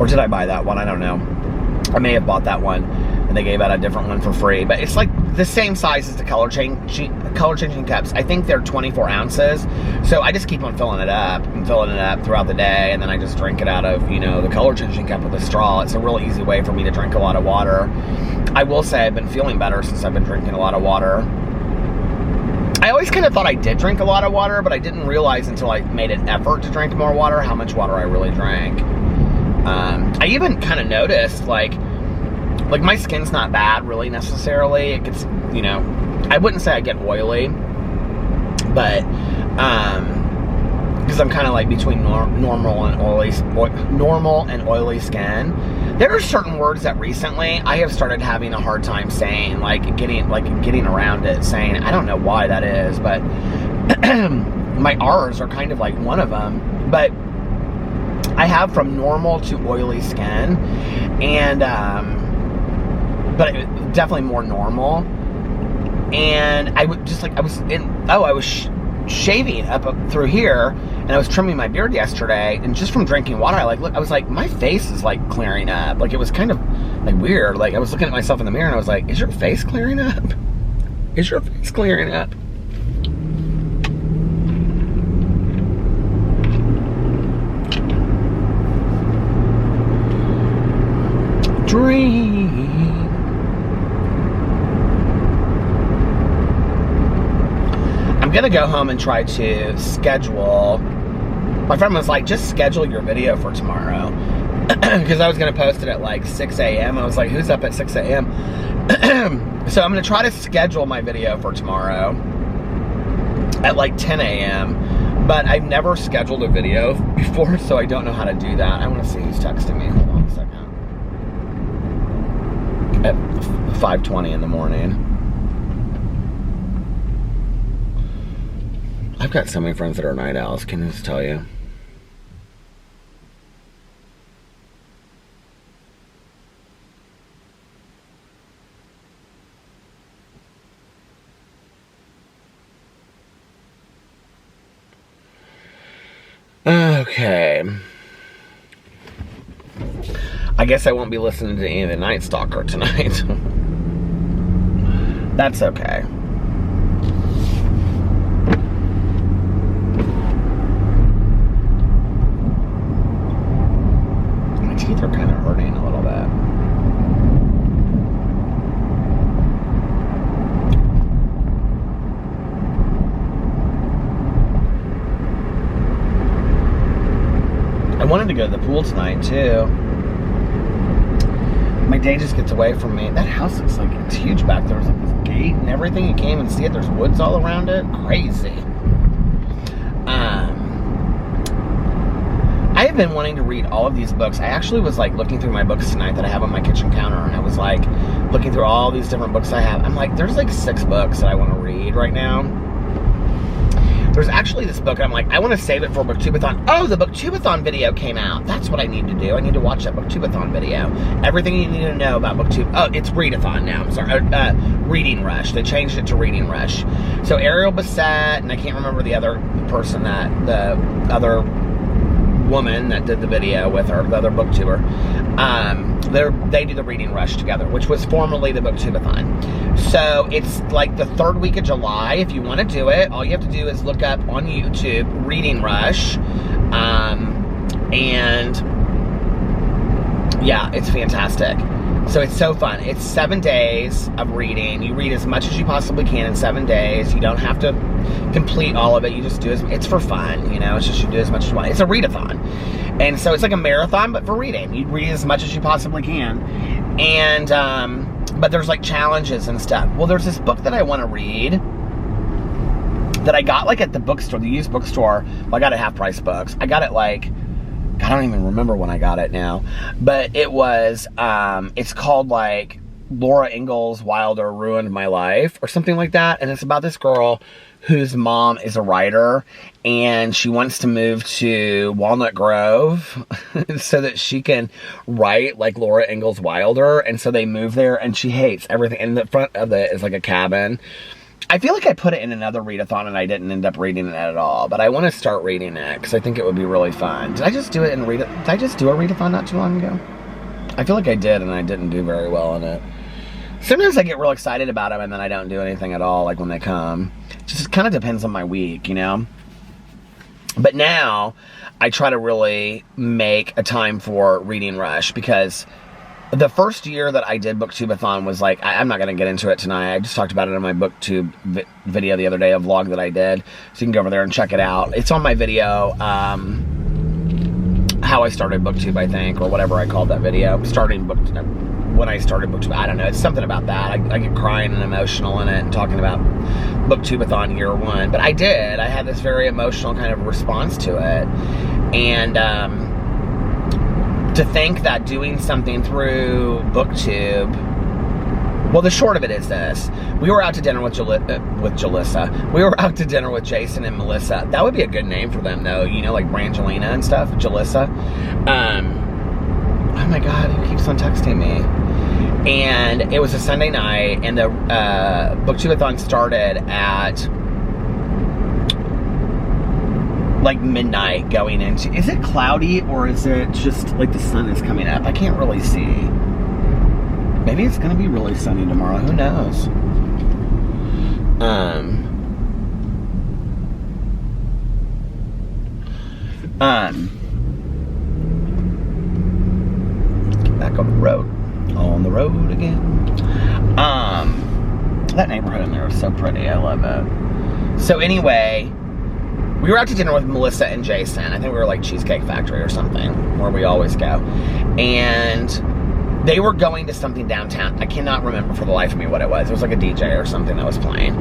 Or did I buy that one? I don't know. I may have bought that one, and they gave out a different one for free. But it's like the same size as the color changing cups. I think they're 24 ounces. So I just keep on filling it up and filling it up throughout the day, and then I just drink it out of, you know, the color changing cup with a straw. It's a real easy way for me to drink a lot of water. I will say I've been feeling better since I've been drinking a lot of water. I always kind of thought I did drink a lot of water, but I didn't realize until I made an effort to drink more water how much water I really drank. I even kind of noticed, like my skin's not bad really necessarily. It gets, you know, I wouldn't say I get oily, but because I'm kind of like between normal and oily skin. There are certain words that recently I have started having a hard time saying, like getting around it, saying, I don't know why that is, but my R's are kind of like one of them. But I have from normal to oily skin, and but definitely more normal. And I would just like, I was shaving up through here, and I was trimming my beard yesterday, and just from drinking water, I was like, my face is like clearing up. Like, it was kind of like weird. Like, I was looking at myself in the mirror, and I was like, is your face clearing up? Is your face clearing up? dream. I'm gonna go home and try to schedule. My friend was like, just schedule your video for tomorrow. Because I was gonna post it at like 6 a.m. I was like, who's up at 6 a.m.? So I'm gonna try to schedule my video for tomorrow at like 10 a.m. But I've never scheduled a video before, so I don't know how to do that. I wanna see who's texting me. Hold on a second. At 5:20 in the morning. I've got so many friends that are night owls, can I just tell you? Okay. I guess I won't be listening to any of the Night Stalker tonight. That's okay. My teeth are kind of hurting a little bit. I wanted to go to the pool tonight too. My day just gets away from me. That house looks like it's huge back there. There's like this gate and everything. You can't even see it. There's woods all around it. Crazy. I have been wanting to read all of these books. I actually was like looking through my books tonight that I have on my kitchen counter, and I was like looking through all these different books I have. I'm like, there's like 6 books that I want to read right now. There's actually this book, and I'm like, I want to save it for Booktubeathon. Oh, the Booktubeathon video came out. That's what I need to do. I need to watch that Booktubeathon video. Everything you need to know about Booktube. Oh, it's Readathon now. I'm sorry. Reading Rush. They changed it to Reading Rush. So Ariel Bissett, and I can't remember the other person the other woman that did the video with her, the other booktuber. They do the Reading Rush together, which was formerly the Booktubeathon. So it's like the 3rd week of July. If you want to do it, all you have to do is look up on YouTube Reading Rush, and yeah, it's fantastic. So it's so fun. It's 7 days of reading. You read as much as you possibly can in 7 days. You don't have to complete all of it. You just do it's for fun, you know. It's just you do as much as you want. It's a readathon. And so it's like a marathon, but for reading. You read as much as you possibly can. And, but there's like challenges and stuff. Well, there's this book that I want to read that I got like at the bookstore, the used bookstore. Well, I got it Half Price Books. I got it like, I don't even remember when I got it now. But it was, it's called like Laura Ingalls Wilder Ruined My Life or something like that. And it's about this girl whose mom is a writer, and she wants to move to Walnut Grove so that she can write like Laura Ingalls Wilder. And so they move there, and she hates everything. And the front of it is like a cabin. I feel like I put it in another readathon and I didn't end up reading it at all, but I want to start reading it because I think it would be really fun. Did I just do it in did I just do a readathon not too long ago? I feel like I did, and I didn't do very well in it. Sometimes I get real excited about them and then I don't do anything at all, like when they come. It just kind of depends on my week, you know? But now I try to really make a time for Reading Rush, because the first year that I did Booktubeathon was like, I'm not going to get into it tonight. I just talked about it in my Booktube video the other day, a vlog that I did. So you can go over there and check it out. It's on my video, how I started Booktube, I think, or whatever I called that video. When I started Booktube, I don't know. It's something about that. I get crying and emotional in it and talking about Booktubeathon year 1. But I did. I had this very emotional kind of response to it. And to think that doing something through Booktube, well, the short of it is this. We were out to dinner with Jalissa. We were out to dinner with Jason and Melissa. That would be a good name for them, though. You know, like Brangelina and stuff. Jalissa. Oh my God, he keeps on texting me. And it was a Sunday night, and the Booktubeathon started at like midnight going into... Is it cloudy, or is it just like the sun is coming up? I can't really see. Maybe it's gonna be really sunny tomorrow. Who knows? Get back on the road. On the road again. That neighborhood in there is so pretty. I love it. So anyway, we were out to dinner with Melissa and Jason. I think we were like Cheesecake Factory or something, where we always go. And they were going to something downtown. I cannot remember for the life of me what it was. It was like a DJ or something that was playing.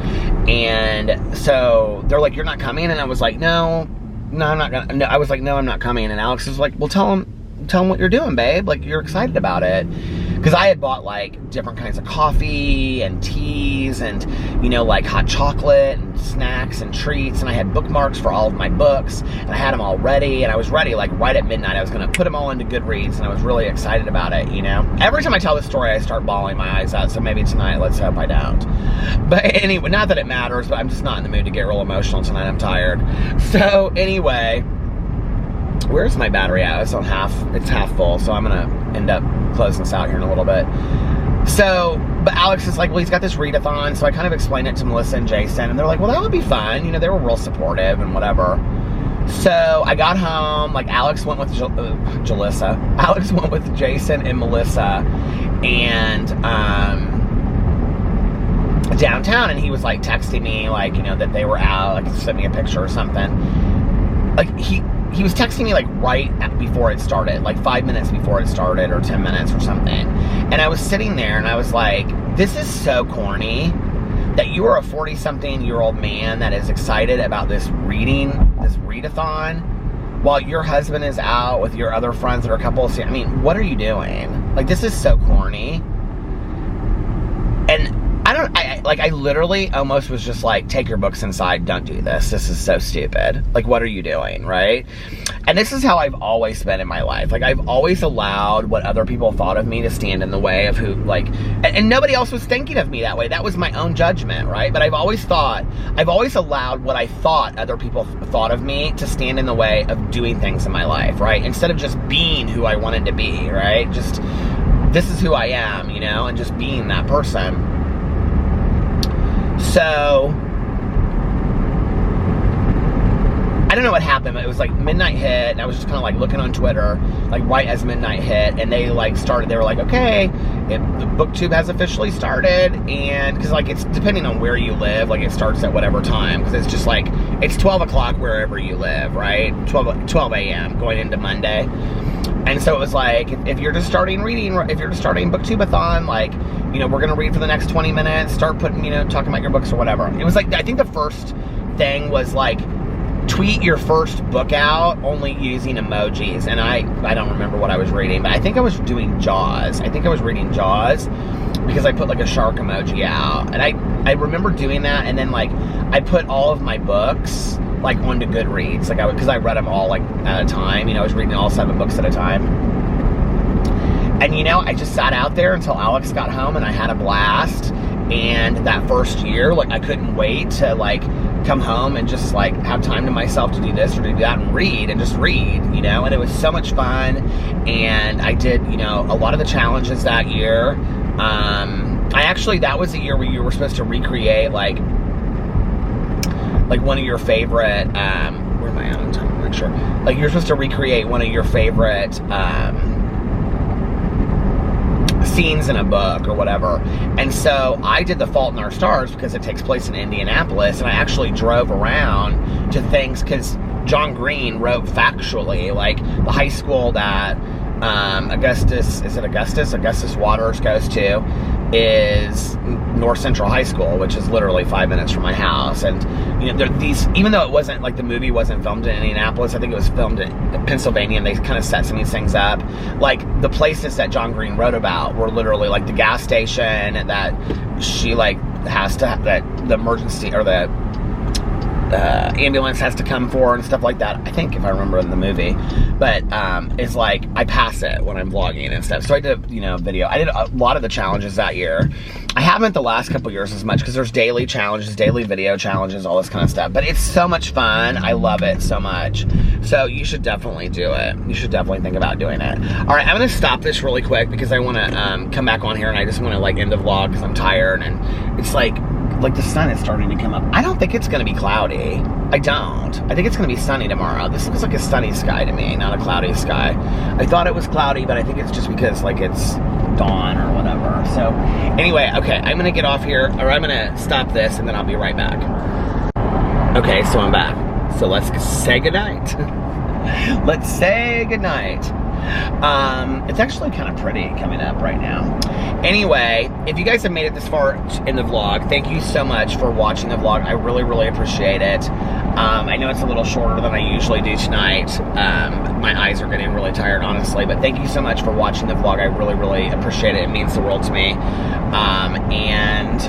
And so they're like, you're not coming? And I was like, no, I'm not gonna. No, I was like, no, I'm not coming. And Alex was like, well, tell them what you're doing, babe. Like, you're excited about it. Because I had bought like different kinds of coffee and teas and, you know, like hot chocolate and snacks and treats. And I had bookmarks for all of my books. And I had them all ready. And I was ready like right at midnight. I was going to put them all into Goodreads. And I was really excited about it, you know. Every time I tell this story, I start bawling my eyes out. So maybe tonight, let's hope I don't. But anyway, not that it matters, but I'm just not in the mood to get real emotional tonight. I'm tired. So anyway, where's my battery at? It's half full, so I'm gonna end up closing this out here in a little bit. So, but Alex is like, well, he's got this readathon, so I kind of explained it to Melissa and Jason, and they're like, well, that would be fun. You know, they were real supportive and whatever. So I got home, like Alex went with Jalissa. Alex went with Jason and Melissa, and downtown, and he was like texting me, like, you know, that they were out, like sent me a picture or something. Like he was texting me like right before it started, like 5 minutes before it started or 10 minutes or something. And I was sitting there and I was like, this is so corny that you are a 40-something-year-old man that is excited about this readathon while your husband is out with your other friends that are couples. I mean, what are you doing? Like, this is so corny. And I literally almost was just like, take your books inside, don't do this. This is so stupid. Like, what are you doing, right? And this is how I've always been in my life. Like, I've always allowed what other people thought of me to stand in the way of who, like, and nobody else was thinking of me that way. That was my own judgment, right? But I've always allowed what I thought other people thought of me to stand in the way of doing things in my life, right? Instead of just being who I wanted to be, right? Just, this is who I am, you know, and just being that person. So, I don't know what happened, but it was like midnight hit, and I was just kind of like looking on Twitter, like right as midnight hit, and they like started, they were like, okay, the booktube has officially started, and, because like it's depending on where you live, like it starts at whatever time, because it's just like, it's 12 o'clock wherever you live, right? 12 a.m. going into Monday. And so it was like, if you're just starting reading, if you're just starting booktubeathon, like, you know, we're going to read for the next 20 minutes, start putting, you know, talking about your books or whatever. It was like, I think the first thing was like, tweet your first book out only using emojis. And I don't remember what I was reading, but I think I was doing Jaws. I think I was reading Jaws because I put like a shark emoji out. And I remember doing that, and then like, I put all of my books like onto Goodreads, like because I read them all like at a time, you know, I was reading all 7 books at a time. And you know, I just sat out there until Alex got home, and I had a blast. And that first year, like, I couldn't wait to like come home and just like have time to myself to do this or to do that and read, and just read, you know. And it was so much fun. And I did, you know, a lot of the challenges that year. That was the year where you were supposed to recreate like one of your favorite, where am I at on time? I'm not sure. Like, you're supposed to recreate one of your favorite scenes in a book or whatever. And so I did The Fault in Our Stars because it takes place in Indianapolis, and I actually drove around to things because John Green wrote factually, like, the high school that Augustus Waters goes to is North Central High School, which is literally 5 minutes from my house. And, you know, even though it wasn't, like, the movie wasn't filmed in Indianapolis, I think it was filmed in Pennsylvania, and they kind of set some of these things up. Like, the places that John Green wrote about were literally, like, the gas station that she, like, has to have, that the emergency, or the ambulance has to come for and stuff like that, I think, if I remember in the movie. But it's like, I pass it when I'm vlogging and stuff. So I did, you know, video. I did a lot of the challenges that year. I haven't the last couple years as much because there's daily challenges, daily video challenges, all this kind of stuff. But it's so much fun. I love it so much. So you should definitely do it. You should definitely think about doing it. All right, I'm going to stop this really quick because I want to come back on here, and I just want to like end the vlog because I'm tired. And it's like, like the sun is starting to come up. I don't think it's going to be cloudy. I don't. I think it's going to be sunny tomorrow. This looks like a sunny sky to me, not a cloudy sky. I thought it was cloudy, but I think it's just because like it's dawn or whatever. So anyway, okay, I'm going to get off here, or I'm going to stop this, and then I'll be right back. Okay, so I'm back. So let's say goodnight. Let's say goodnight. It's actually kind of pretty coming up right now. Anyway, if you guys have made it this far in the vlog, thank you so much for watching the vlog. I really, really appreciate it. I know it's a little shorter than I usually do tonight. My eyes are getting really tired, honestly, but thank you so much for watching the vlog. I really, really appreciate it. It means the world to me. And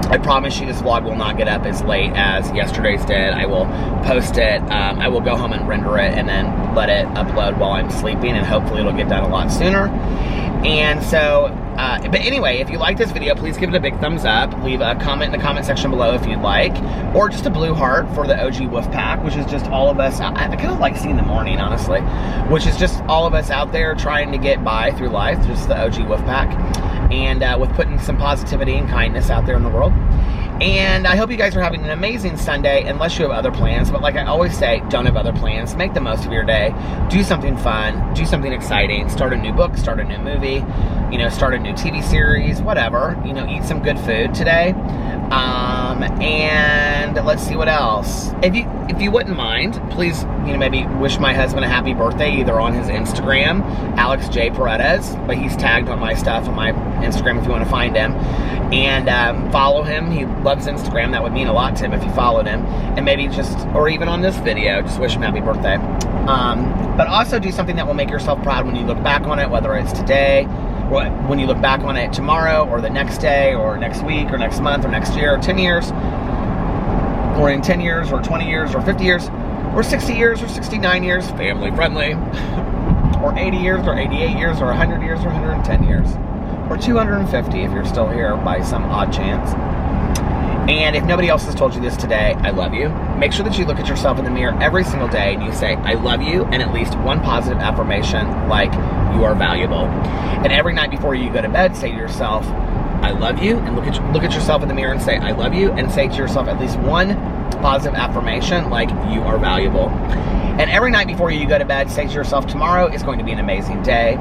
I promise you this vlog will not get up as late as yesterday's did. I will post it. I will go home and render it and then let it upload while I'm sleeping, and hopefully it'll get done a lot sooner. And so, but anyway, if you like this video, please give it a big thumbs up. Leave a comment in the comment section below if you'd like. Or just a blue heart for the OG Wolf Pack, which is just all of us. I kind of like seeing the morning, honestly. Which is just all of us out there trying to get by through life. Just the OG Wolf Pack. And with putting some positivity and kindness out there in the world. And I hope you guys are having an amazing Sunday, unless you have other plans. But like I always say, don't have other plans. Make the most of your day. Do something fun. Do something exciting. Start a new book. Start a new movie. You know, start a new TV series. Whatever. You know, eat some good food today. And let's see what else. If you wouldn't mind, please, you know, maybe wish my husband a happy birthday, either on his Instagram, Alex J. Paredes, but he's tagged on my stuff on my Instagram if you want to find him. And follow him. He loves Instagram. That would mean a lot to him if you followed him. And maybe just, or even on this video, just wish him happy birthday. But also do something that will make yourself proud when you look back on it, whether it's today, or when you look back on it tomorrow, or the next day, or next week, or next month, or next year, or 10 years, or in 10 years, or 20 years, or 50 years, or 60 years, or 69 years, family friendly, or 80 years, or 88 years, or 100 years, or 110 years, or 250 if you're still here by some odd chance. And if nobody else has told you this today, I love you. Make sure that you look at yourself in the mirror every single day and you say, I love you, and at least one positive affirmation like you are valuable. And every night before you go to bed, say to yourself, I love you, and look at yourself in the mirror and say, I love you, and say to yourself at least one positive affirmation like you are valuable. And every night before you go to bed, say to yourself, tomorrow is going to be an amazing day.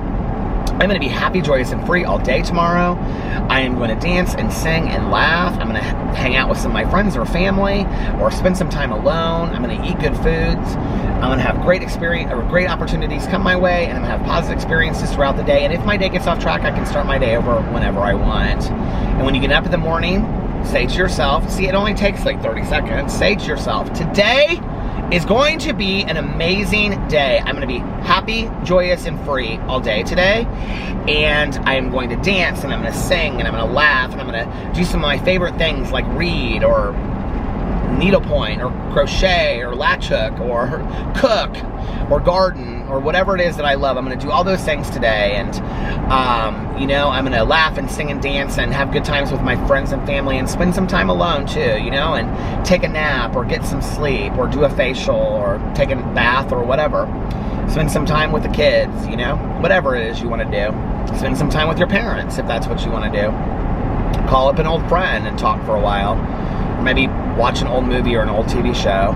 I'm going to be happy, joyous, and free all day tomorrow. I am going to dance and sing and laugh. I'm going to hang out with some of my friends or family, or spend some time alone. I'm going to eat good foods. I'm going to have great opportunities come my way, and I'm going to have positive experiences throughout the day. And if my day gets off track, I can start my day over whenever I want. And when you get up in the morning, say to yourself, see, it only takes like 30 seconds. Say to yourself, today is going to be an amazing day. I'm going to be happy, joyous, and free all day today. And I'm going to dance, and I'm going to sing, and I'm going to laugh, and I'm going to do some of my favorite things like read, or needlepoint, or crochet, or latch hook, or cook, or garden, or whatever it is that I love. I'm going to do all those things today. And, you know, I'm going to laugh and sing and dance and have good times with my friends and family, and spend some time alone too, you know, and take a nap, or get some sleep, or do a facial, or take a bath, or whatever. Spend some time with the kids, you know, whatever it is you want to do. Spend some time with your parents if that's what you want to do. Call up an old friend and talk for a while. Or maybe watch an old movie or an old TV show.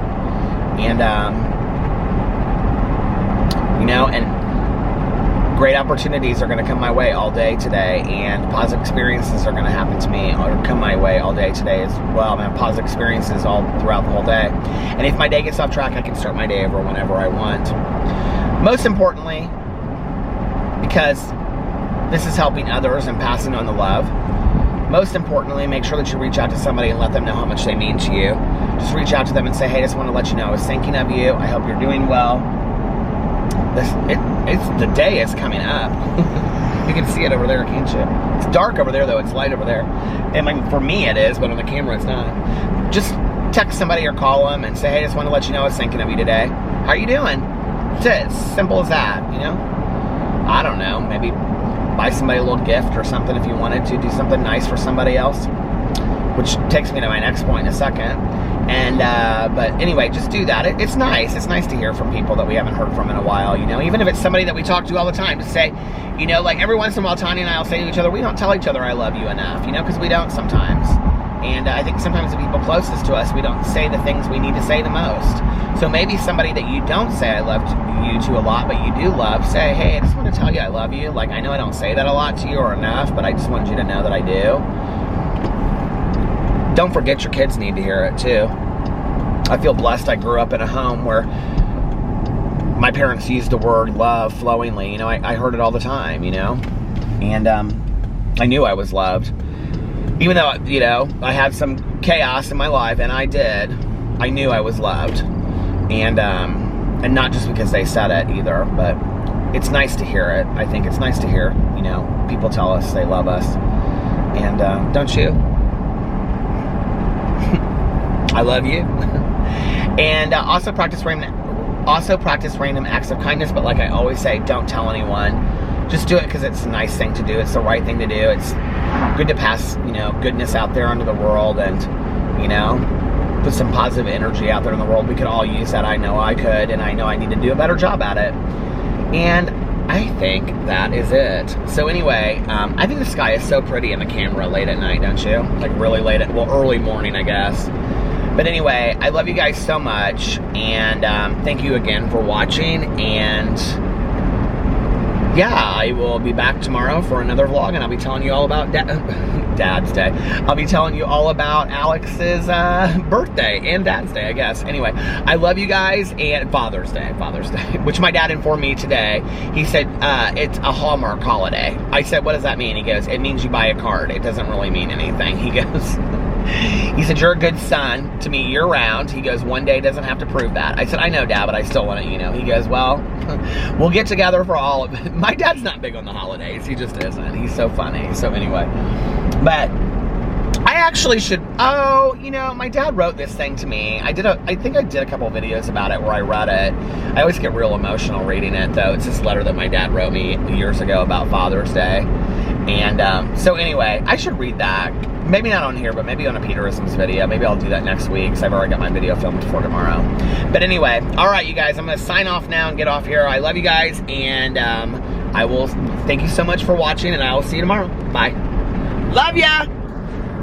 And, you know, and great opportunities are going to come my way all day today, and positive experiences are going to happen to me or come my way all day today as well. I'm going to have positive experiences all throughout the whole day. And if my day gets off track, I can start my day over whenever I want. Most importantly, because this is helping others and passing on the love, most importantly, make sure that you reach out to somebody and let them know how much they mean to you. Just reach out to them and say, hey, I just want to let you know I was thinking of you. I hope you're doing well. The day is coming up. You can see it over there, can't you? It's dark over there, though. It's light over there. I mean, for me it is, but on the camera it's not. Just text somebody or call them and say, hey, I just want to let you know I was thinking of you today. How are you doing? That's it. It's simple as that, you know? I don't know. Maybe buy somebody a little gift or something if you wanted to. Do something nice for somebody else. Which takes me to my next point in a second. And, but anyway, just do that. It's nice. It's nice to hear from people that we haven't heard from in a while, you know? Even if it's somebody that we talk to all the time, just say, you know, like every once in a while, Tanya and I will say to each other, we don't tell each other I love you enough, you know, because we don't sometimes. And I think sometimes the people closest to us, we don't say the things we need to say the most. So maybe somebody that you don't say I love you to a lot, but you do love, say, hey, I just want to tell you I love you. Like, I know I don't say that a lot to you or enough, but I just want you to know that I do. Don't forget your kids need to hear it too. I feel blessed I grew up in a home where my parents used the word love flowingly. You know, I heard it all the time, you know. And I knew I was loved. Even though, you know, I had some chaos in my life, and I did, I knew I was loved. And not just because they said it either, but it's nice to hear it. I think it's nice to hear, you know, people tell us they love us. And don't you? I love you. And also practice random acts of kindness, but like I always say, don't tell anyone. Just do it because it's a nice thing to do. It's the right thing to do. It's good to pass, you know, goodness out there into the world, and, you know, put some positive energy out there in the world. We could all use that. I know I could, and I know I need to do a better job at it. And I think that is it. So anyway, I think the sky is so pretty in the camera late at night, don't you? Like really late at, well, early morning, I guess. But anyway, I love you guys so much, and thank you again for watching, and yeah, I will be back tomorrow for another vlog, and I'll be telling you all about Dad's Day. I'll be telling you all about Alex's birthday and Dad's Day, I guess. Anyway, I love you guys, and Father's Day, which my dad informed me today. He said, it's a Hallmark holiday. I said, what does that mean? He goes, it means you buy a card. It doesn't really mean anything. He goes, he said, you're a good son to me year-round. He goes, one day doesn't have to prove that. I said, I know, Dad, but I still want to, you know. He goes, well, we'll get together for all of it. My dad's not big on the holidays. He just isn't. He's so funny. So anyway, but I actually should, oh, you know, my dad wrote this thing to me. I think I did a couple videos about it where I read it. I always get real emotional reading it, though. It's this letter that my dad wrote me years ago about Father's Day. And so anyway, I should read that. Maybe not on here, but maybe on a Peterisms video. Maybe I'll do that next week, because I've already got my video filmed for tomorrow. But anyway, all right, you guys, I'm going to sign off now and get off here. I love you guys, and I will thank you so much for watching, and I will see you tomorrow. Bye. Love ya!